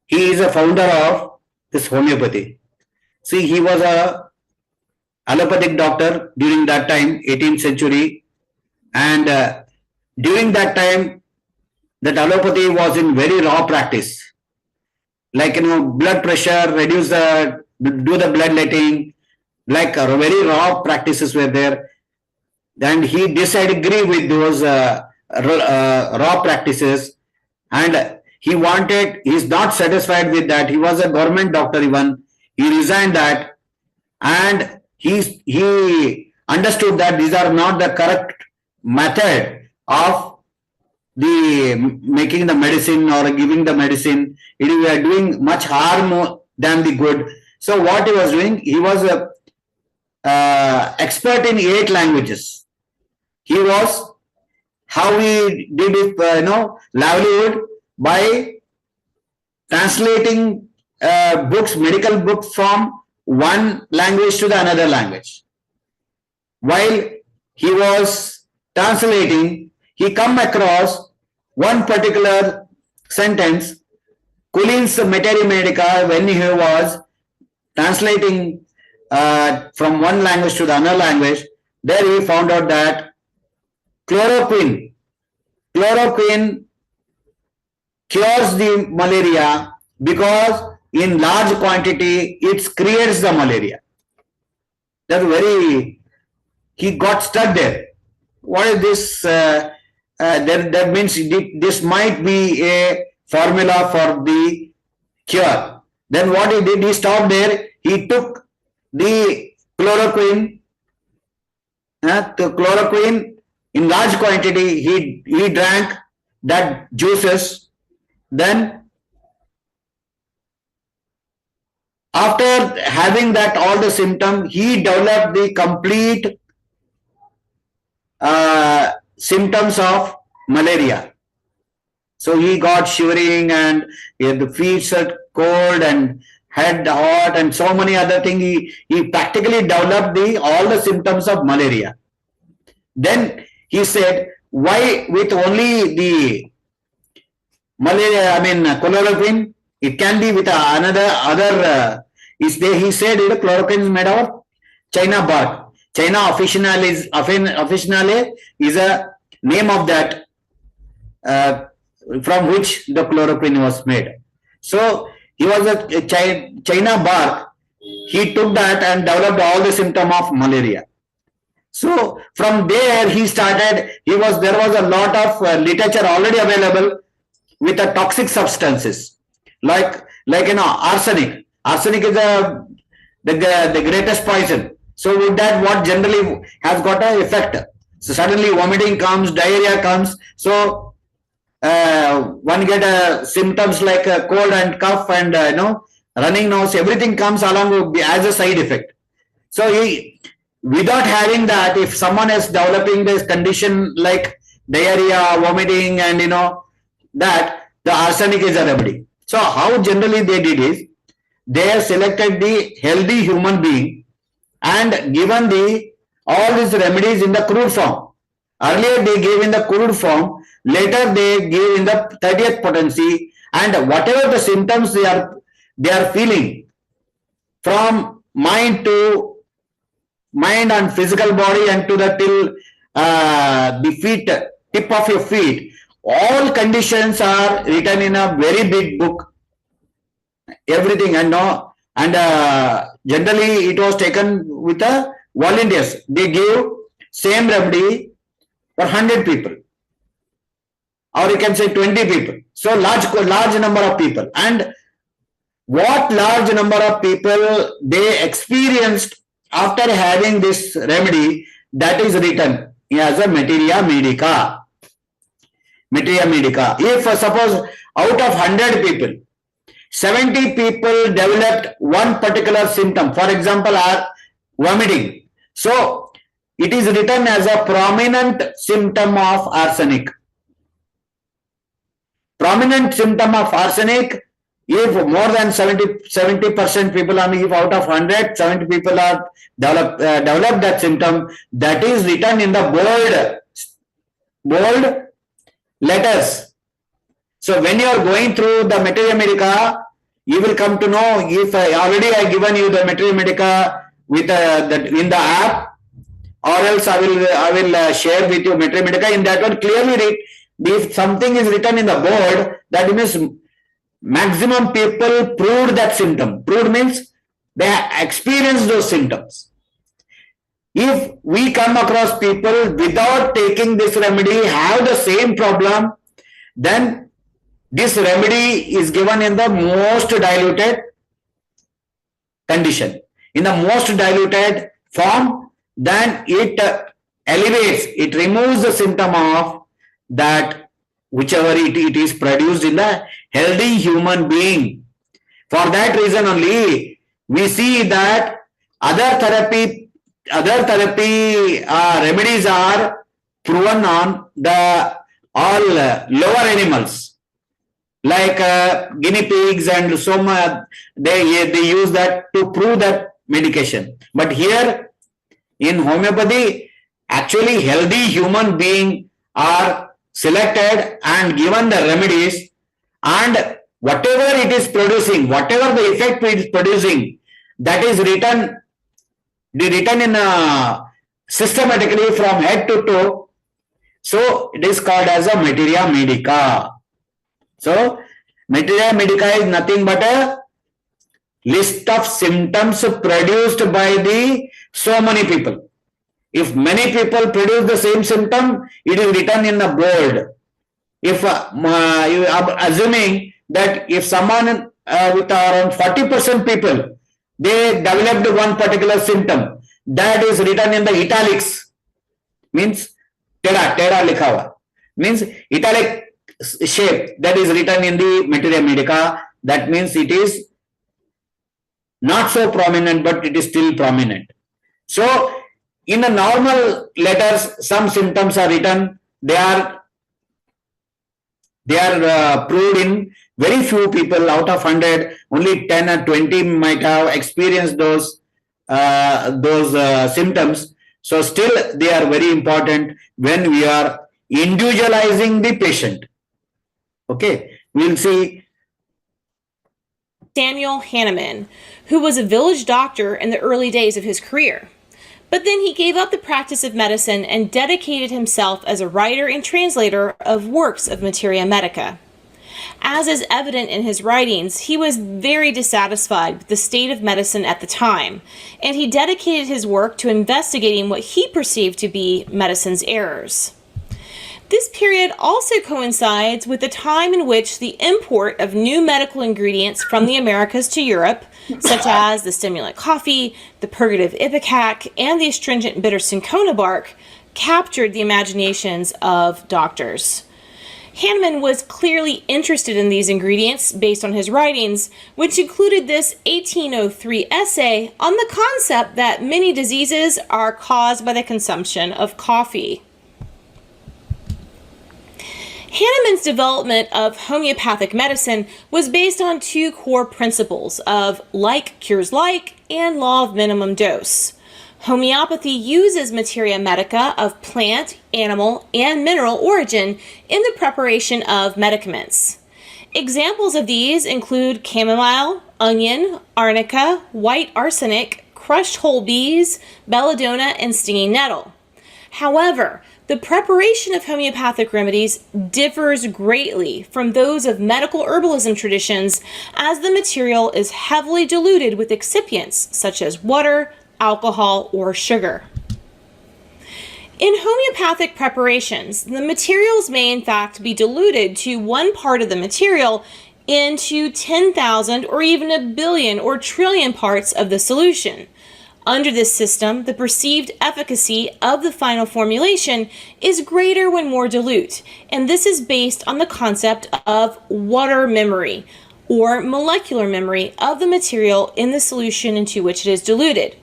[SPEAKER 1] He is a founder of this homeopathy. See, he was a allopathic doctor during that time, 18th century, and during that time, that allopathy was in very raw practice. Like blood pressure, reduce the do the bloodletting, like very raw practices were there. And he disagree with those raw practices. And he's not satisfied with that. He was a government doctor even. He resigned that. And he understood that these are not the correct method of the making the medicine or giving the medicine. We are doing much harm than the good. So what he was doing, he was a expert in 8 languages. He was how he did his livelihood by translating books, medical books from one language to the another language. While he was translating, he come across one particular sentence, Coulin's Materia Medica, when he was translating from one language to the another language. There he found out that chloroquine cures the malaria because in large quantity it creates the malaria. That's he got stuck there. What is this? That means this might be a formula for the cure. Then what he did, he stopped there. He took the chloroquine, in large quantity. He drank that juices. Then after having that all the symptom, he developed the complete symptoms of malaria. So he got shivering and the feet are cold and head hot and so many other things. He practically developed all the symptoms of malaria. Then he said, why with only the malaria, chloroquine, It can be with other. He said chloroquine is made of China bark. China officinale is a name of that from which the chloroquine was made. So he was a China bark. He took that and developed all the symptom of malaria. So from there he started. There was a lot of literature already available with the toxic substances like arsenic. Arsenic is the greatest poison. So with that, what generally has got an effect. So suddenly vomiting comes, diarrhea comes. So one get symptoms like cold and cough and running nose. Everything comes along as a side effect. So without having that, if someone is developing this condition like diarrhea, vomiting, and that, the arsenic is a remedy. So how generally they did is, they have selected the healthy human being and given all these remedies in the crude form. Earlier they gave in the crude form, later they gave in the 30th potency, and whatever the symptoms they are feeling from mind and physical body and to the tip of your feet, all conditions are written in a very big book. Everything generally it was taken with the volunteers. They gave same remedy for 100 people, or you can say 20 people. So large number of people. And what large number of people they experienced after having this remedy, that is written as a materia medica. Materia medica. If suppose out of 100 people, 70 people developed one particular symptom, for example, are vomiting. So it is written as a prominent symptom of arsenic. Prominent symptom of arsenic, if more than 70% people, if out of 100, 70 people are developed that symptom, that is written in the bold letters. So when you are going through the materia medica, you will come to know, if already I given you the materia medica with in the app, or else I will share with you materia medica. In that one clearly read, if something is written in the board, that means maximum people proved that symptom. Proved means they experienced those symptoms. If we come across people without taking this remedy have the same problem, then this remedy is given in the most diluted condition, in the most diluted form, then it elevates, it removes the symptom of that whichever it is produced in the healthy human being. For that reason only, we see that other therapy remedies are proven on the all lower animals, like guinea pigs, and so much they use that to prove that medication. But here in homeopathy, actually healthy human beings are selected and given the remedies, and whatever it is producing, whatever the effect it is producing, that is written in systematically from head to toe. So it is called as a materia medica. So materia medica is nothing but a list of symptoms produced by so many people. If many people produce the same symptom, it is written in the board. If you are assuming that if someone with around 40% people, they developed one particular symptom, that is written in the italics, means teda likha hua, means italic shape, that is written in the materia medica. That means it is not so prominent, but it is still prominent. So in the normal letters, some symptoms are written, they are proved in very few people. Out of 100, only 10 or 20 might have experienced those symptoms. So still they are very important when we are individualizing the patient. Okay, we'll see
[SPEAKER 3] Samuel Hahnemann, who was a village doctor in the early days of his career. But then he gave up the practice of medicine and dedicated himself as a writer and translator of works of materia medica. As is evident in his writings, he was very dissatisfied with the state of medicine at the time, and he dedicated his work to investigating what he perceived to be medicine's errors. This period also coincides with the time in which the import of new medical ingredients from the Americas to Europe, such as the stimulant coffee, the purgative ipecac, and the astringent bitter cinchona bark, captured the imaginations of doctors. Hahnemann was clearly interested in these ingredients based on his writings, which included this 1803 essay on the concept that many diseases are caused by the consumption of coffee. Hahnemann's development of homeopathic medicine was based on two core principles of like cures like and law of minimum dose. Homeopathy uses materia medica of plant, animal, and mineral origin in the preparation of medicaments. Examples of these include chamomile, onion, arnica, white arsenic, crushed whole bees, belladonna, and stinging nettle. However, the preparation of homeopathic remedies differs greatly from those of medical herbalism traditions, as the material is heavily diluted with excipients such as water, alcohol, or sugar. In homeopathic preparations, the materials may in fact be diluted to one part of the material into 10,000 or even a billion or trillion parts of the solution. Under this system, the perceived efficacy of the final formulation is greater when more dilute, and this is based on the concept of water memory, or molecular memory of the material in the solution into which it is diluted.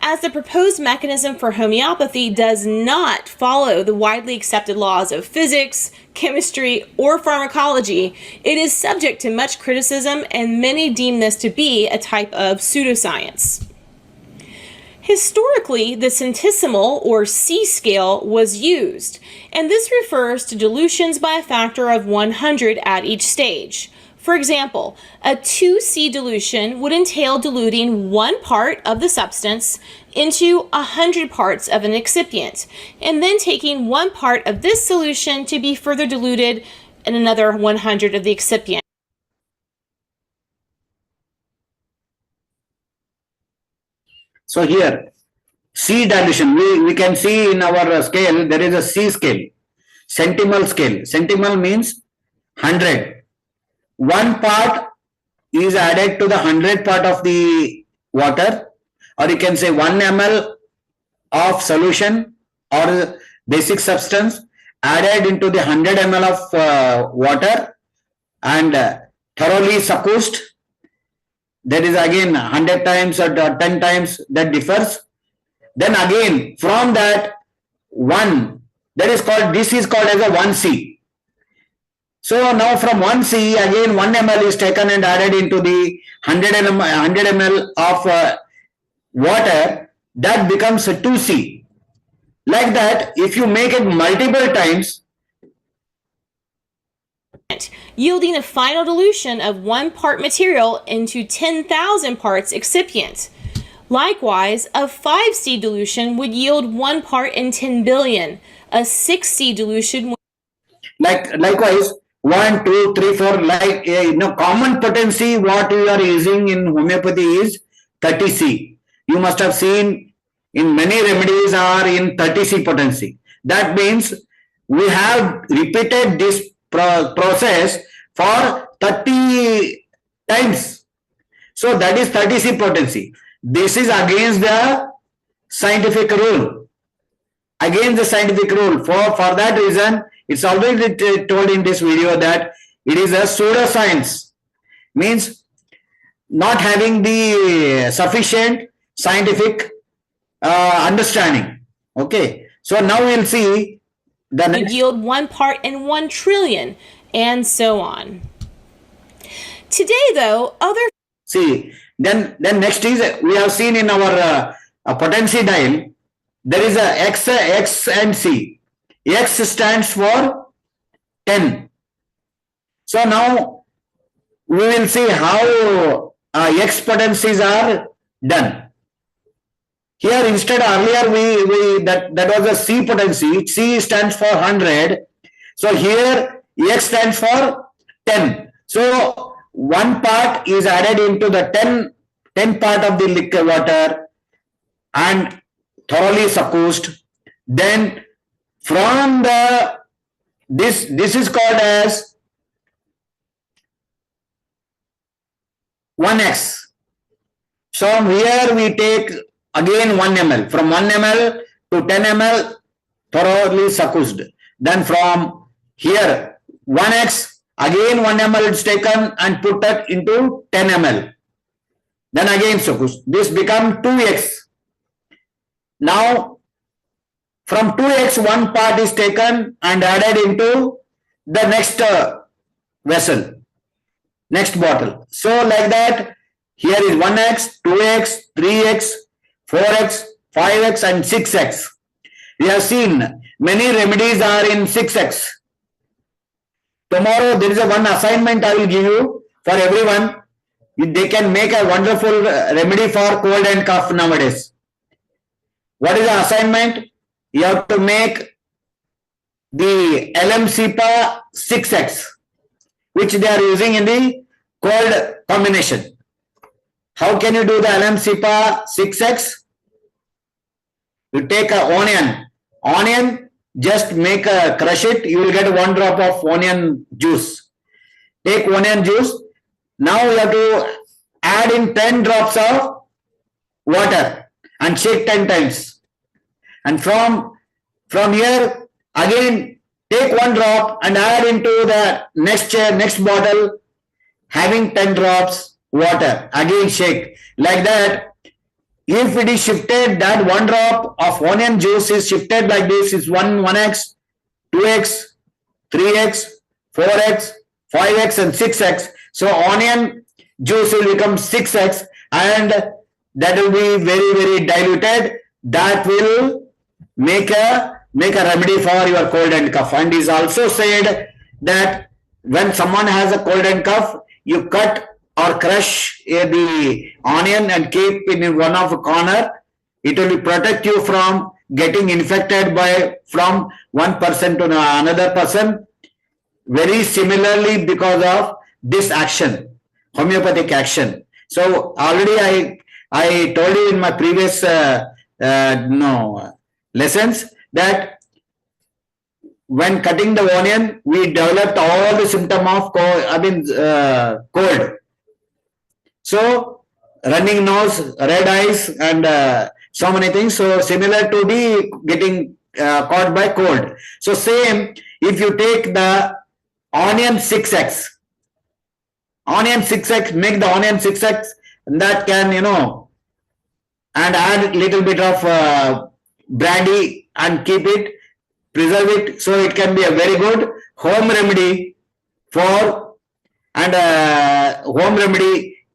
[SPEAKER 3] As the proposed mechanism for homeopathy does not follow the widely accepted laws of physics, chemistry, or pharmacology, it is subject to much criticism, and many deem this to be a type of pseudoscience. Historically, the centesimal or C scale was used, and this refers to dilutions by a factor of 100 at each stage. For example, a 2C dilution would entail diluting 1 part of the substance into 100 parts of an excipient, and then taking 1 part of this solution to be further diluted in another 100 of the excipient.
[SPEAKER 1] So here, C dilution, we can see in our scale, there is a C scale, centimal scale. Centimal means 100. 1 part is added to the 100 part of the water, or you can say 1 ml of solution or basic substance added into the 100 ml of water and thoroughly succoused. That is again 100 times or 10 times, that differs. Then again from that this is called as a 1C. So now from 1C again 1 ml is taken and added into the 100 ml of water, that becomes a 2C. Like that, if you make it multiple times,
[SPEAKER 3] yielding a final dilution of 1 part material into 10,000 parts excipient. Likewise, a 5C dilution would yield 1 part in 10 billion. A 6C dilution would
[SPEAKER 1] likewise 1, 2, 3, 4, common potency what you are using in homeopathy is 30C. You must have seen in many remedies are in 30C potency. That means we have repeated this process for 30 times. So that is 30C potency. This is against the scientific rule. Against the scientific rule. For that reason, it's already told in this video that it is a pseudoscience. Means not having the sufficient scientific understanding. Okay. So now we'll see the
[SPEAKER 3] next. Yield 1 part in 1 trillion, and so on. Today, though,
[SPEAKER 1] then next is, we have seen in our potency dial, there is a X and C. X stands for 10. So now we will see how X potencies are done. Here instead earlier we that was a C potency. C stands for 100. So here X stands for 10. So one part is added into the 10 part of the liquid water and thoroughly suffused. Then from the this is called as 1x. So here we take again 1 ml. From 1 ml to 10 ml thoroughly suffused. Then from here 1x, again 1 ml is taken and put that into 10 ml. Then again suffused. This becomes 2x. Now from 2x one part is taken and added into the next vessel, next bottle. So like that, here is 1x, 2x, 3x, 4x, 5x and 6x. We have seen many remedies are in 6x. Tomorrow there is a one assignment I will give you for everyone. They can make a wonderful remedy for cold and cough nowadays. What is the assignment? You have to make the LMCPA 6x, which they are using in the cold combination. How can you do the LMCPA 6x? You take an onion, just make a crush it, you will get 1 drop of onion juice. Take onion juice. Now you have to add in 10 drops of water and shake 10 times. And from here again take 1 drop and add into the next bottle, having 10 drops water, again shake. Like that, if it is shifted, that 1 drop of onion juice is shifted like this, is 1x, 2x, 3x, 4x, 5x and 6x. So onion juice will become 6x and that will be very, very diluted. That will make a remedy for your cold and cough. And is also said that when someone has a cold and cough, you cut or crush the onion and keep in one of a corner. It will protect you from getting infected from one person to another person. Very similarly, because of this action, homeopathic action. So already I told you in my previous lessons that when cutting the onion, we developed all the symptom of cold. So running nose, red eyes, and so many things. So similar to the getting caught by cold. So same, if you take the onion 6x, make the onion 6x, and that can, and add little bit of brandy and keep it, preserve it, so it can be a very good home remedy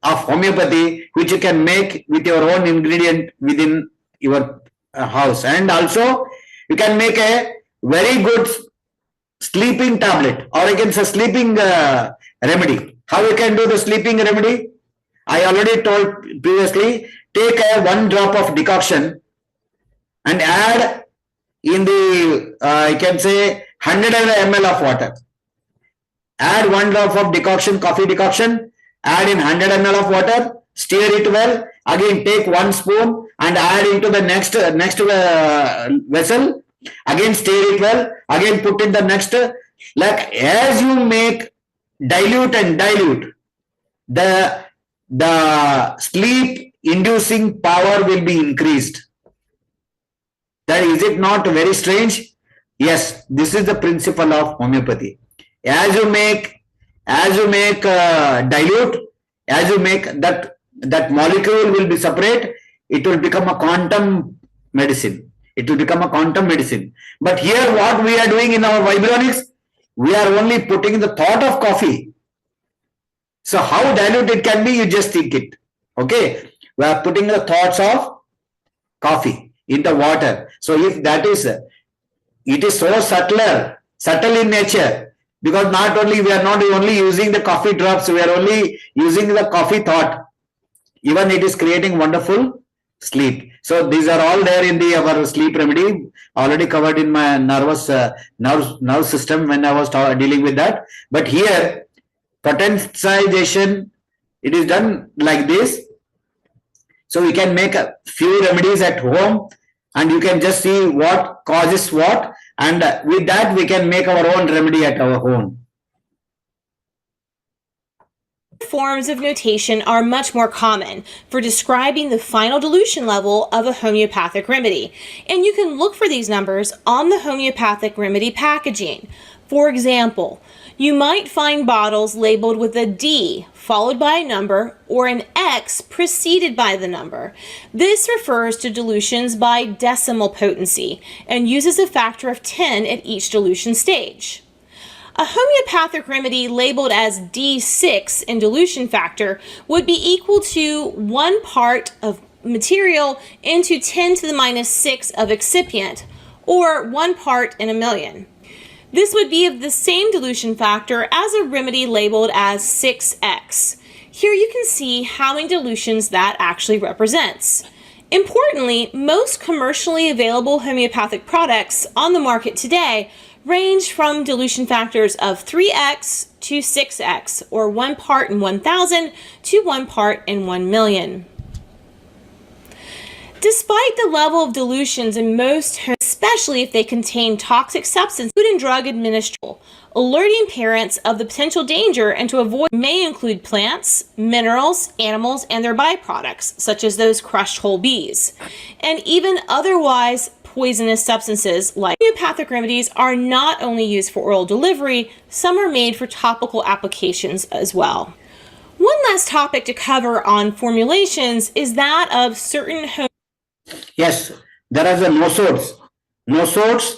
[SPEAKER 1] of homeopathy, which you can make with your own ingredient within your house. And also you can make a very good sleeping tablet, or you can say sleeping remedy. How you can do the sleeping remedy? I already told previously. Take a 1 drop of decoction and add in the I can say 100 ml of water. Add 1 drop of decoction, coffee decoction, add in 100 ml of water, stir it well, again take 1 spoon and add into the next vessel, again stir it well, again put in the next, like as you make dilute, the sleep inducing power will be increased. That is it not very strange? Yes, this is the principle of homeopathy. As you make dilute, as you make that molecule will be separate, it will become a quantum medicine. It will become a quantum medicine. But here what we are doing in our vibronics, we are only putting the thought of coffee. So how dilute it can be, you just think it. Okay, we are putting the thoughts of coffee into water. So if that is, it is so subtle in nature, because not only we are not only using the coffee drops, we are only using the coffee thought. Even it is creating wonderful sleep. So these are all there in the our sleep remedy, already covered in my nerve system when I was dealing with that. But here, potentialization, it is done like this. So we can make a few remedies at home, and you can just see what causes what, and with that we can make our own remedy at our home.
[SPEAKER 3] Forms of notation are much more common for describing the final dilution level of a homeopathic remedy, and you can look for these numbers on the homeopathic remedy packaging. For example, you might find bottles labeled with a D followed by a number or an X preceded by the number. This refers to dilutions by decimal potency and uses a factor of 10 at each dilution stage. A homeopathic remedy labeled as D6 in dilution factor would be equal to 1 part of material into 10 to the minus 6 of excipient, or 1 part in a million. This would be of the same dilution factor as a remedy labeled as 6x. Here you can see how many dilutions that actually represents. Importantly, most commercially available homeopathic products on the market today range from dilution factors of 3x to 6x, or 1 part in 1,000 to 1 part in 1 million. Despite the level of dilutions in most, especially if they contain toxic substances, Food and Drug Administration alerting parents of the potential danger and to avoid may include plants, minerals, animals, and their byproducts, such as those crushed whole bees, and even otherwise poisonous substances. Like homeopathic remedies are not only used for oral delivery, some are made for topical applications as well. One last topic to cover on formulations is that of certain
[SPEAKER 1] Yes, there are the nosodes. Nosodes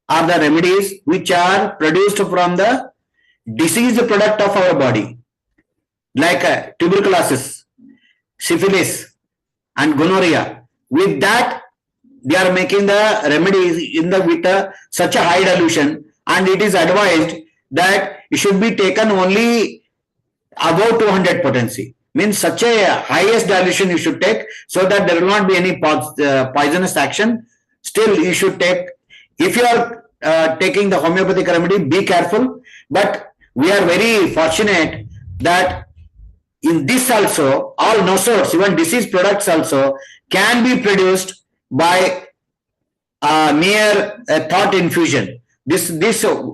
[SPEAKER 1] are the remedies which are produced from the diseased product of our body, like tuberculosis, syphilis, and gonorrhea. With that, they are making the remedies in the with such a high dilution, and it is advised that it should be taken only above 200 potency. Means such a highest dilution you should take, so that there will not be any poisonous action. Still, you should take, if you are taking the homeopathic remedy, be careful. But we are very fortunate that in this also, all nosodes, even disease products also, can be produced by mere thought infusion. This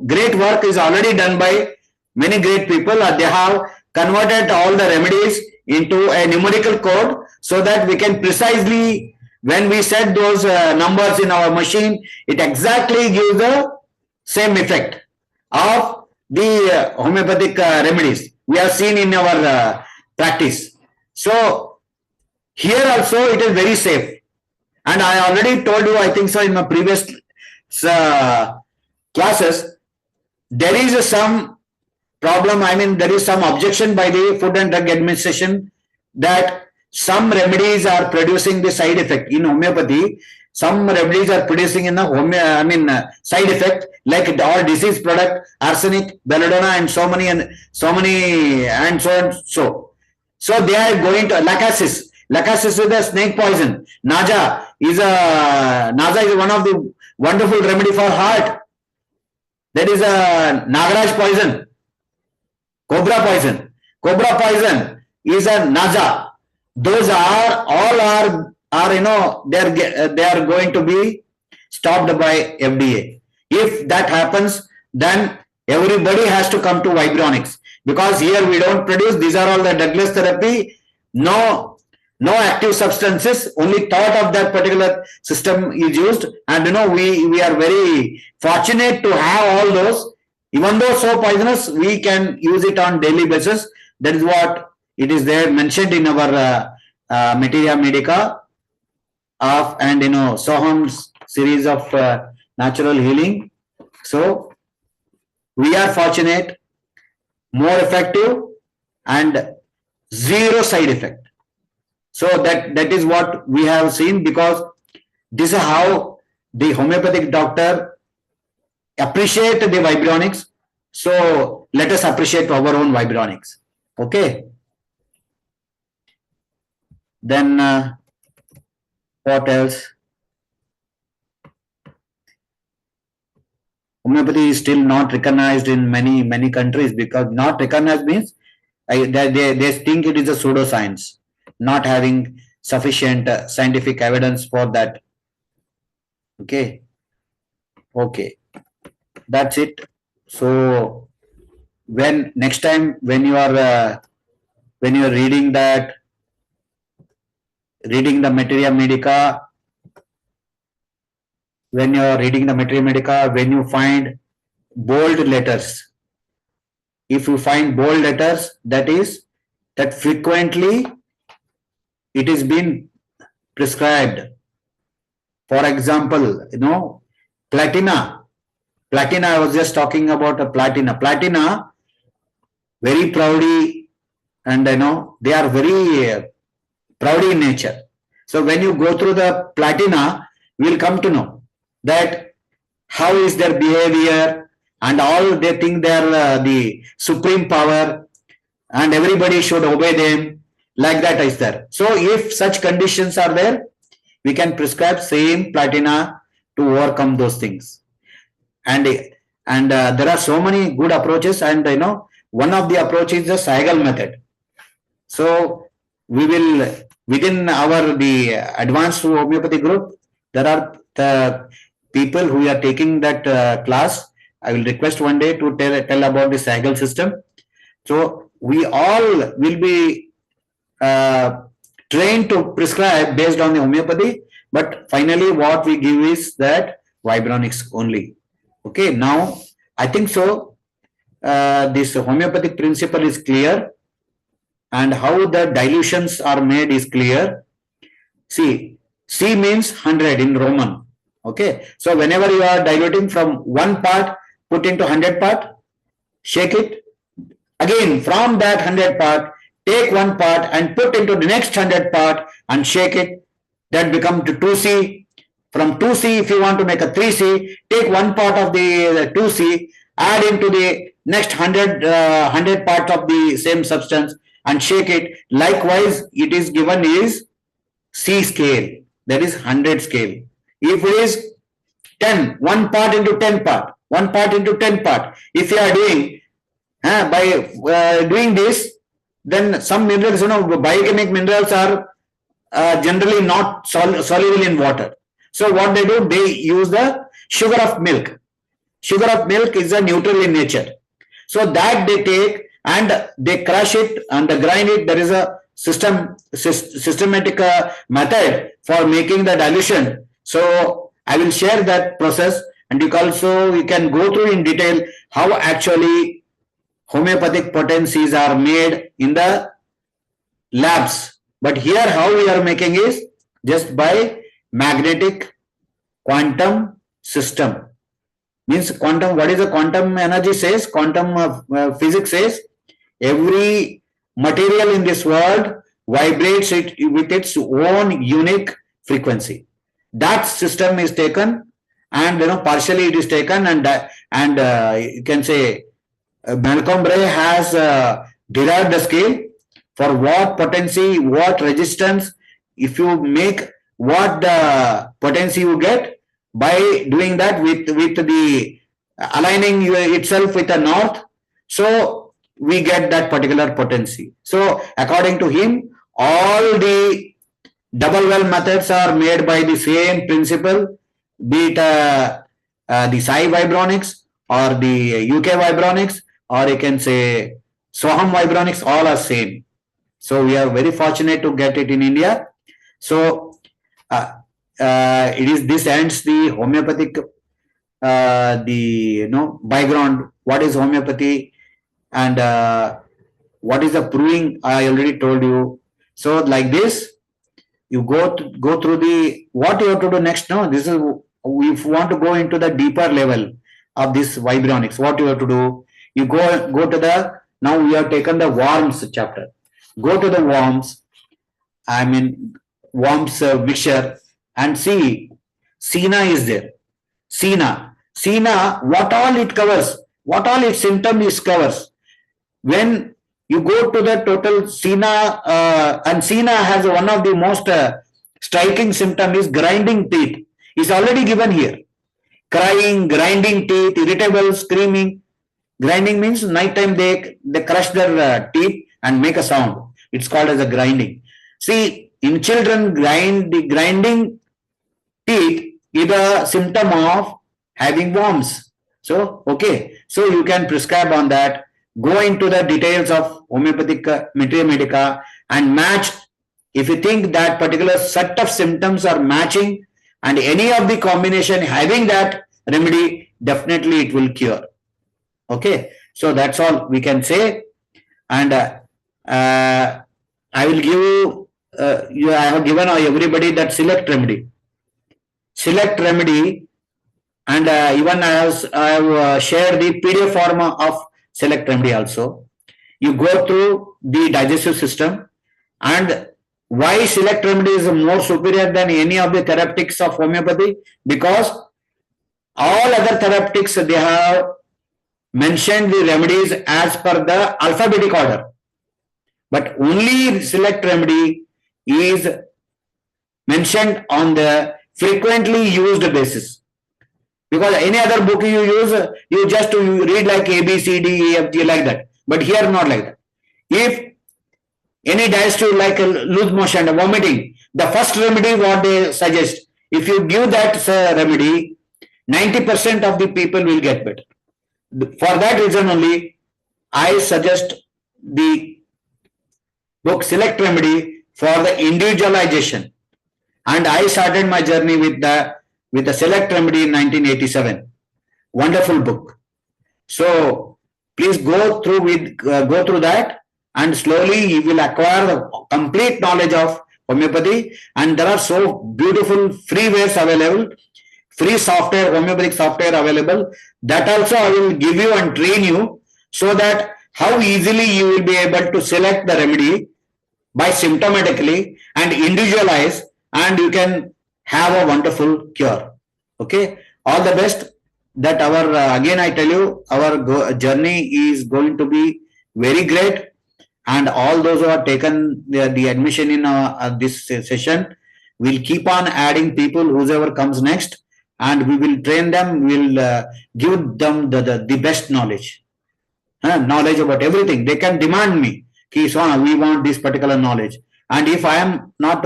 [SPEAKER 1] great work is already done by many great people. They have converted all the remedies into a numerical code, so that we can precisely, when we set those numbers in our machine, it exactly gives the same effect of the homeopathic remedies we have seen in our practice. So here also it is very safe, and I already told you, I think so, in my previous classes, there is some problem. I mean, there is some objection by the Food and Drug Administration that some remedies are producing the side effect in homeopathy. Some remedies are producing in the side effect, like all disease product, arsenic, belladonna, and so many and so and so. So they are going to lacasis. Lacasis is the snake poison. Naja is one of the wonderful remedy for heart. That is a Nagaraj poison. Cobra poison. Cobra poison is a naja. Those are all they are going to be stopped by FDA. If that happens, then everybody has to come to Vibronics, because here we don't produce. These are all the drugless therapy. No active substances. Only thought of that particular system is used, and we are very fortunate to have all those. Even though so poisonous, we can use it on daily basis. That is what it is there mentioned in our Materia Medica and Soham's series of natural healing. So we are fortunate, more effective, and zero side effect. So that is what we have seen, because this is how the homeopathic doctor appreciate the Vibronics, So let us appreciate our own vibronics. Okay. Then what else? Homeopathy is still not recognized in many countries, because not recognized means they think it is a pseudoscience, not having sufficient scientific evidence for that. Okay. Okay, that's it. So when next time when you are reading the materia medica, when you are reading the materia medica, when you find bold letters, if you find bold letters, that is that frequently it is been prescribed. For example, platina. Platina, I was just talking about a platina. Platina, very proudy, and they are very proudy in nature. So when you go through the platina, we'll come to know that how is their behavior, and all they think they are the supreme power, and everybody should obey them. Like that is there. So if such conditions are there, we can prescribe same platina to overcome those things. And there are so many good approaches, and one of the approach is the Saigal method. So we will, within the advanced homeopathy group, there are the people who are taking that class. I will request one day to tell about the Saigal system. So we all will be trained to prescribe based on the homeopathy, but finally what we give is that vibronics only. Okay, now I think so. This homeopathic principle is clear, and how the dilutions are made is clear. See, C means 100 in Roman. Okay, so whenever you are diluting from one part, put into 100 part, shake it. Again, from that 100 part, take one part and put into the next 100 part and shake it. That becomes to 2C. From 2C, if you want to make a 3C, take one part of the 2C, add into the next 100 part of the same substance and shake it. Likewise, it is given is C scale, that is 100 scale. If it is 10, one part into 10 part, one part into 10 part, if you are doing by doing this, then some minerals, biochemic minerals are generally not soluble in water. So what they do, they use the sugar of milk. Sugar of milk is a neutral in nature. So that they take and they crush it and they grind it. There is a systematic method for making the dilution. So I will share that process, and you can go through in detail how actually homeopathic potencies are made in the labs. But here how we are making is just by magnetic quantum system. Means quantum, what is the quantum energy says? Quantum physics says every material in this world vibrates it with its own unique frequency. That system is taken, and partially it is taken, and you can say Malcolm Bray has derived the scale for what potency, what resistance. If you make what the potency you get by doing that with the aligning itself with the north, so we get that particular potency. So according to him, all the double well methods are made by the same principle, be it the Psi vibronics or the UK vibronics, or you can say Soham vibronics, all are same. So we are very fortunate to get it in India. So this ends the homeopathic background. What is homeopathy and what is the proving? I already told you. So like this, you go through the what you have to do next. No, this is if you want to go into the deeper level of this vibronics. What you have to do? You go to the, now we have taken the worms chapter. Go to the worms. I mean worms mixture, and see Sina is there. Sina, what all it covers? what all its symptoms covers. When you go to the total SINA, and SINA has one of the most striking symptom is grinding teeth. Is already given here. Crying, grinding teeth, irritable, screaming. Grinding means nighttime they crush their teeth and make a sound. It's called as a grinding. See, in children, grinding teeth is a symptom of having worms. So, okay. So you can prescribe on that. Go into the details of homeopathic materia medica and match. If you think that particular set of symptoms are matching and any of the combination having that remedy, definitely it will cure. Okay. So that's all we can say. And I will give you, I have given everybody that select remedy. Select remedy, and even I have shared the PDF form of select remedy also. You go through the digestive system, and why select remedy is more superior than any of the therapeutics of homeopathy? Because all other therapeutics, they have mentioned the remedies as per the alphabetic order. But only select remedy is mentioned on the frequently used basis. Because any other book you use, you just read like A, B, C, D, E, F, G like that. But here not like that. If any digestive like loose motion, vomiting, the first remedy what they suggest, if you give that remedy, 90% of the people will get better. For that reason only, I suggest the book Select Remedy for the individualization. And I started my journey with the Select Remedy in 1987. Wonderful book. So please go through that, and slowly you will acquire the complete knowledge of homeopathy. And there are so beautiful free ways available, free software, homeopathic software available. That also I will give you and train you, so that how easily you will be able to select the remedy by symptomatically and individualize, and you can have a wonderful cure. Okay, all the best. That our again I tell you, our journey is going to be very great, and all those who have taken the admission in this session will keep on adding people whoever comes next, and we will train them. We'll give them the best knowledge, knowledge about everything. They can demand me, we want this particular knowledge, and if I am not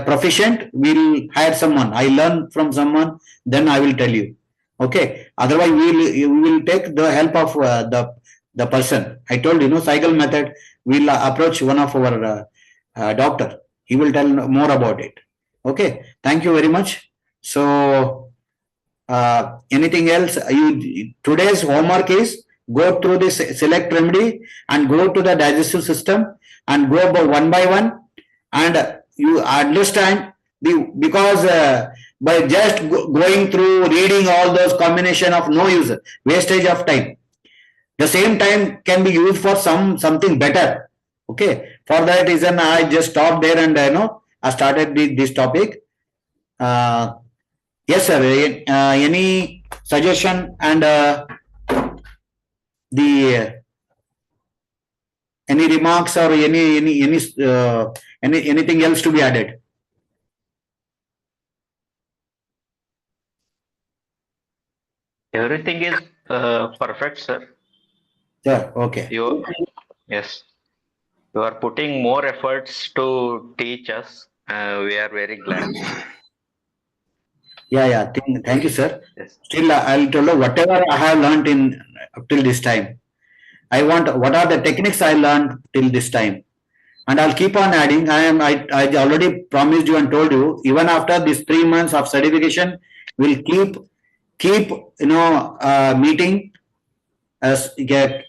[SPEAKER 1] proficient, we'll hire someone. I learn from someone, then I will tell you. Okay, otherwise we will take the help of the person. I told you, cycle method. We'll approach one of our doctor. He will tell more about it. Okay, thank you very much. So anything else? Today's homework is go through this select remedy and go to the digestive system and go one by one, and you understand because by just going through reading all those combination of no use, wastage of time. The same time can be used for something better. Okay, for that reason I just stopped there, and I started this topic. Yes sir, any suggestion and any remarks or anything else to be added?
[SPEAKER 4] Everything is perfect, sir.
[SPEAKER 1] Yeah, okay.
[SPEAKER 4] Yes, you are putting more efforts to teach us. We are very glad.
[SPEAKER 1] Yeah. Thank you, sir.
[SPEAKER 4] Yes.
[SPEAKER 1] Still, I'll tell you whatever I have learned up till this time. I want what are the techniques I learned till this time, and I'll keep on adding. I already promised you and told you, even after these 3 months of certification, we'll keep meeting,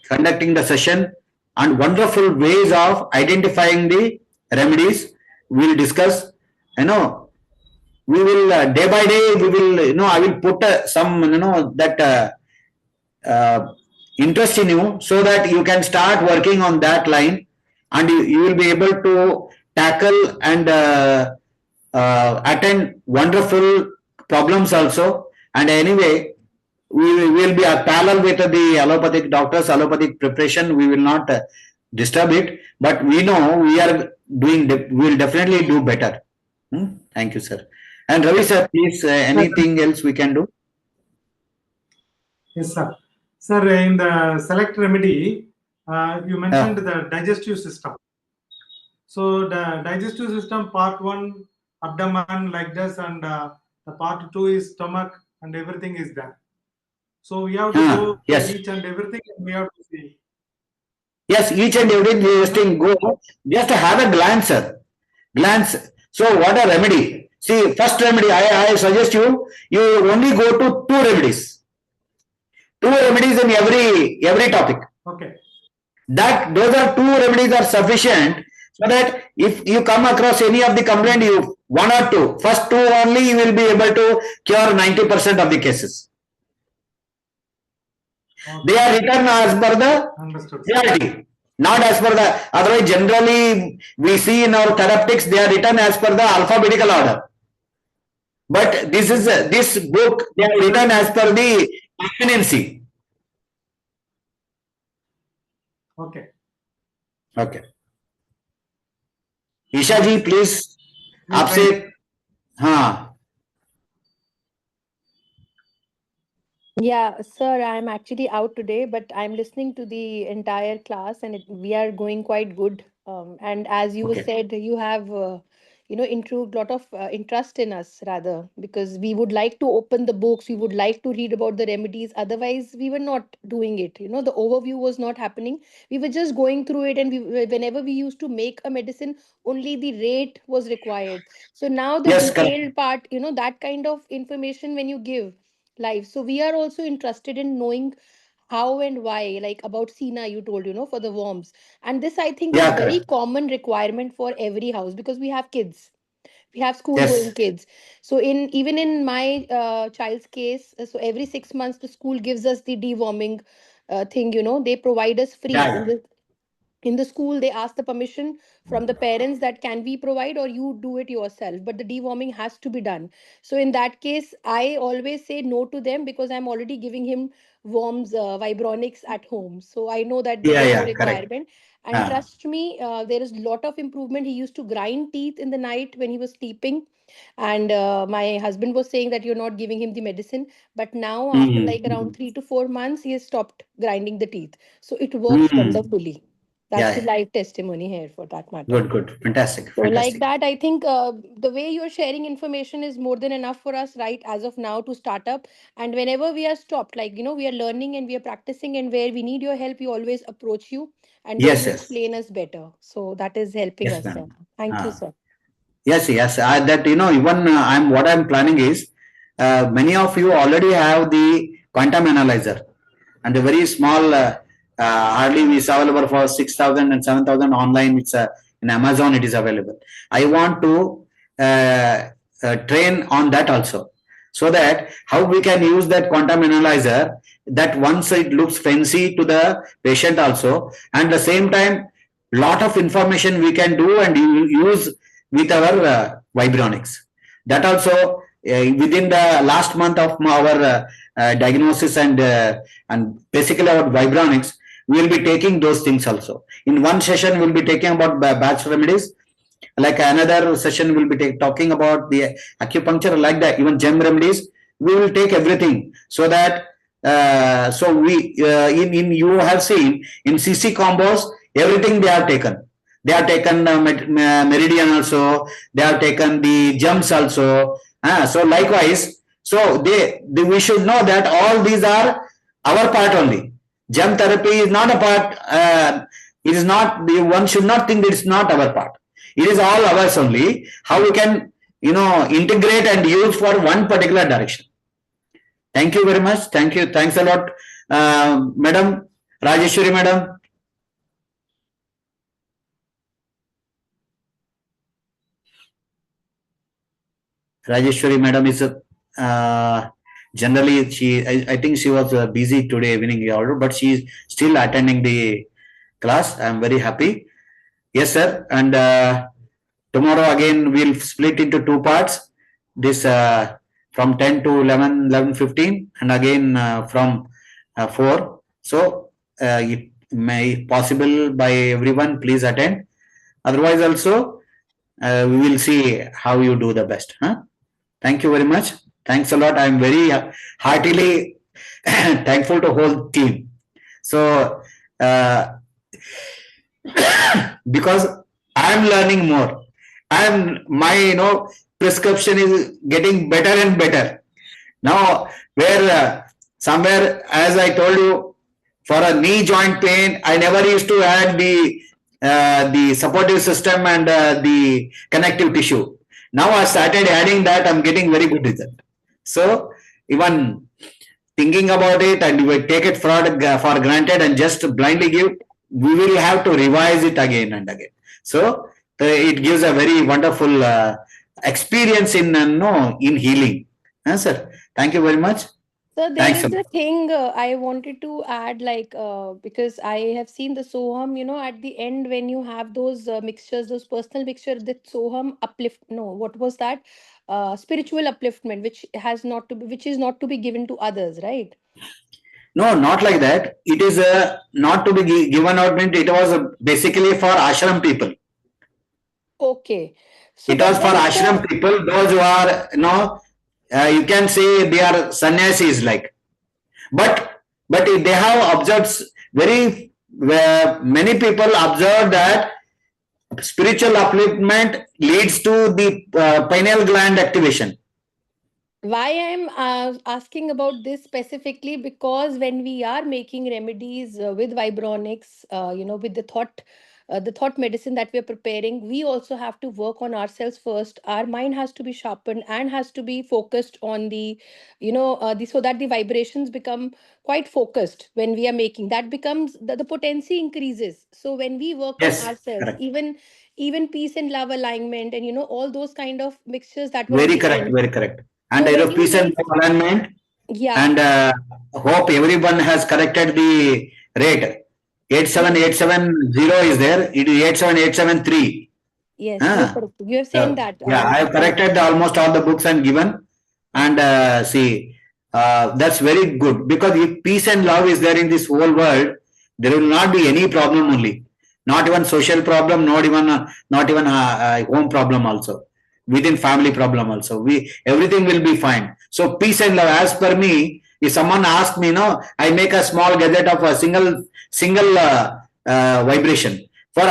[SPEAKER 1] conducting the session, and wonderful ways of identifying the remedies. We'll discuss. We will day by day. We will I will put some that interest in you, so that you can start working on that line, and you will be able to tackle and attend wonderful problems also. And anyway, we will be a parallel with the allopathic doctors, allopathic preparation. We will not disturb it, but we know we are doing, we will definitely do better. Thank you, sir. And Ravi sir, please, anything else we can do?
[SPEAKER 5] Yes, sir. Sir, in the select remedy, you mentioned the digestive system. So the digestive system, part 1, abdomen like this, and the part 2 is stomach, and everything is there. So we have to go
[SPEAKER 1] yes.
[SPEAKER 5] each and everything, and we have to see.
[SPEAKER 1] Yes, each and everything go. Just have a glance, sir. Glance. So what a remedy. See, first remedy, I suggest you only go to 2 remedies. 2 remedies in every topic.
[SPEAKER 5] Okay.
[SPEAKER 1] Those are 2 remedies are sufficient, so that if you come across any of the complaint, you 1 or 2, first 2 only, you will be able to cure 90% of the cases. Okay. They are written as per the reality, not as per the, otherwise generally we see in our therapeutics they are written as per the alphabetical order. But this book, they are written as per the conveniency.
[SPEAKER 5] Okay.
[SPEAKER 1] Okay. Isha ji please आपसे हाँ.
[SPEAKER 6] Yeah, sir, I'm actually out today, but I'm listening to the entire class and we are going quite good. And as you said, you have, improved a lot of interest in us rather, because we would like to open the books, we would like to read about the remedies. Otherwise, we were not doing it. The overview was not happening. We were just going through it, and whenever we used to make a medicine, only the rate was required. So now the detailed part, that kind of information when you give live. So we are also interested in knowing how and why, like about Sina, you told, for the worms. And this, I think, is very common requirement for every house because we have kids. We have school going kids. So even in my child's case, so every 6 months, the school gives us the deworming thing, they provide us free. In the school they ask the permission from the parents that can we provide or you do it yourself, but the deworming has to be done. So in that case I always say no to them because I'm already giving him worms, vibronics at home, so I know that there is no requirement. And trust me, there is lot of improvement. He used to grind teeth in the night when he was sleeping, and my husband was saying that you're not giving him the medicine, but now after like around 3 to 4 months he has stopped grinding the teeth, so it works wonderfully. That's the live testimony here for that matter.
[SPEAKER 1] Good. Fantastic.
[SPEAKER 6] So like that, I think the way you're sharing information is more than enough for us, right, as of now to start up. And whenever we are stopped, like, we are learning and we are practicing and where we need your help, we always approach you and then you explain us better. So that is helping us, sir. Thank you, sir.
[SPEAKER 1] Yes. That, even what I'm planning is, many of you already have the quantum analyzer and a very small, hardly is available for 6,000 and 7,000 online. It's in Amazon, it is available. I want to train on that also, so that how we can use that quantum analyzer, that once it looks fancy to the patient also, and the same time lot of information we can do and use with our vibronics. That also within the last month of our diagnosis and basically our vibronics, we will be taking those things also. In one session, we will be taking about batch remedies. Like another session, we will be talking about the acupuncture, like that. Even gem remedies, we will take everything so that so we in you have seen in CC combos, everything they have taken. They have taken meridian also. They have taken the gems also. So likewise, so we should know that all these are our part only. Gem therapy is not a part. It is not. One should not think that it's not our part. It is all ours only. How we can, integrate and use for one particular direction. Thank you very much. Thank you. Thanks a lot, Madam Rajeshwari, Madam. Rajeshwari Madam is generally I think she was busy today evening order, but she is still attending the class. I am very happy. Yes, sir. And tomorrow again we'll split into 2 parts. This from 10 to 11, 11:15, and again from 4. So it may possible by everyone, please attend. Otherwise also, we will see how you do the best. Huh? Thank you very much. Thanks a lot. I am very heartily thankful to whole team. So because I am learning more, my prescription is getting better and better. Now, where somewhere, as I told you, for a knee joint pain, I never used to add the supportive system and the connective tissue. Now I started adding that. I'm getting very good result. So even thinking about it, and we take it for granted and just blindly give, we will have to revise it again and again. So it gives a very wonderful experience in in healing. Sir, thank you very much.
[SPEAKER 6] So there
[SPEAKER 1] Thanks a
[SPEAKER 6] is
[SPEAKER 1] lot.
[SPEAKER 6] a thing I wanted to add, like because I have seen the Soham, at the end when you have those mixtures, those personal mixture, that Soham uplift. No, what was that? Spiritual upliftment, which is not to be given to others, right?
[SPEAKER 1] No, not like that. It is not to be given out. It was basically for ashram people.
[SPEAKER 6] Okay. So,
[SPEAKER 1] It was
[SPEAKER 6] but
[SPEAKER 1] for
[SPEAKER 6] then
[SPEAKER 1] ashram people, those who are, you can say they are sannyasis like. But they have observed very many people observe that spiritual upliftment leads to the pineal gland activation.
[SPEAKER 6] why I'm asking about this specifically, because when we are making remedies with vibronics, with the thought medicine that we are preparing, we also have to work on ourselves first. Our mind has to be sharpened and has to be focused on so that the vibrations become quite focused. When we are making that, becomes the potency increases. So when we work on
[SPEAKER 1] Yes,
[SPEAKER 6] ourselves,
[SPEAKER 1] correct.
[SPEAKER 6] even peace and love alignment, and all those kind of mixtures that were at
[SPEAKER 1] Very
[SPEAKER 6] the
[SPEAKER 1] correct,
[SPEAKER 6] end.
[SPEAKER 1] very correct. And
[SPEAKER 6] So when you
[SPEAKER 1] peace and
[SPEAKER 6] make,
[SPEAKER 1] alignment,
[SPEAKER 6] yeah,
[SPEAKER 1] and hope everyone has corrected the rate.
[SPEAKER 6] yes,
[SPEAKER 1] 87870 is there. It is 87873.
[SPEAKER 6] yes, you have
[SPEAKER 1] Ah,
[SPEAKER 6] correct. You have sent that.
[SPEAKER 1] yeah, I have
[SPEAKER 6] Correct.
[SPEAKER 1] corrected almost all the books and given. And see, that's very good, because if peace and love is there in this whole world, there will not be any problem only. Not even social problem, not even home problem also. Within family problem also, everything will be fine. So peace and love, as per me, if someone asks me, I make a small gadget of a single vibration for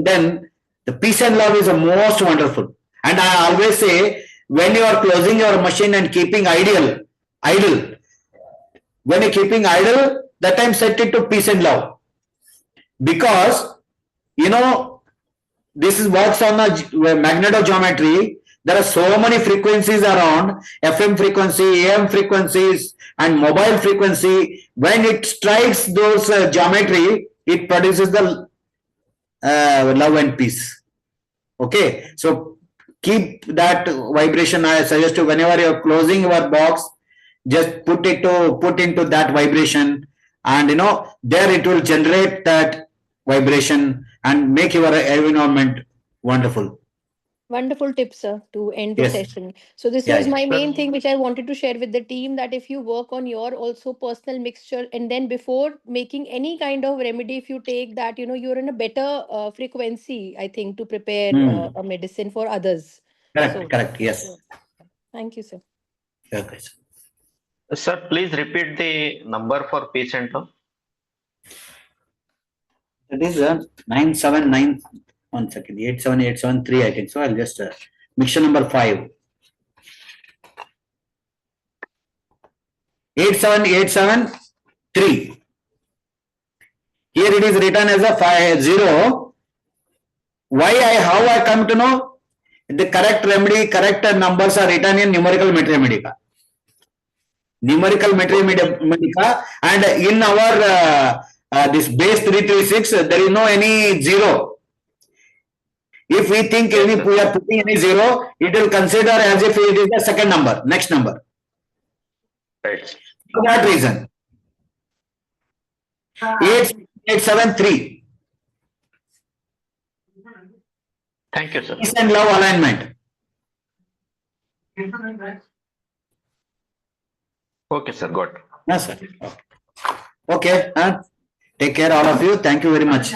[SPEAKER 1] then the peace and love is the most wonderful. And I always say, when you are closing your machine and keeping idle, when you're keeping idle, that time set it to peace and love. Because, this is works on a magnetogeometry. There are so many frequencies around, FM frequency, AM frequencies, and mobile frequency. When it strikes those geometry, it produces the love and peace. Okay, so keep that vibration. I suggest you, whenever you're closing your box, just put into that vibration, and there it will generate that vibration and make your environment wonderful.
[SPEAKER 6] Wonderful tips, sir, to end the
[SPEAKER 1] Yes.
[SPEAKER 6] session. So this
[SPEAKER 1] Yeah,
[SPEAKER 6] was
[SPEAKER 1] yeah.
[SPEAKER 6] my
[SPEAKER 4] Sir,
[SPEAKER 6] main thing, which I wanted to share with the team, that if you work on your also personal mixture, and then before making any kind of remedy, if you take that, you're in a better frequency, I think, to prepare
[SPEAKER 1] Hmm.
[SPEAKER 6] a medicine for others.
[SPEAKER 1] Correct,
[SPEAKER 6] So
[SPEAKER 1] correct. Yes.
[SPEAKER 6] yeah. Thank you, sir.
[SPEAKER 1] Okay.
[SPEAKER 4] sir, please repeat the number for peace and love.
[SPEAKER 1] That is 979. 1 second. 87873. I think so. I'll just mixture number 5. 87873. Here it is written as a 50. How I come to know? The correct remedy, correct numbers are written in numerical mathematics. Numerical mathematics, and in our this base 336, there is no any zero. If we think
[SPEAKER 4] Yes, sir.
[SPEAKER 1] we are putting any zero, it will consider as if it is the second number, next number.
[SPEAKER 4] Right.
[SPEAKER 1] For that reason, 8873.
[SPEAKER 4] Thank you, sir.
[SPEAKER 1] Peace and love alignment.
[SPEAKER 4] Okay, sir. Got it.
[SPEAKER 1] Yes, sir. Okay. Take care, all of you. Thank you very much.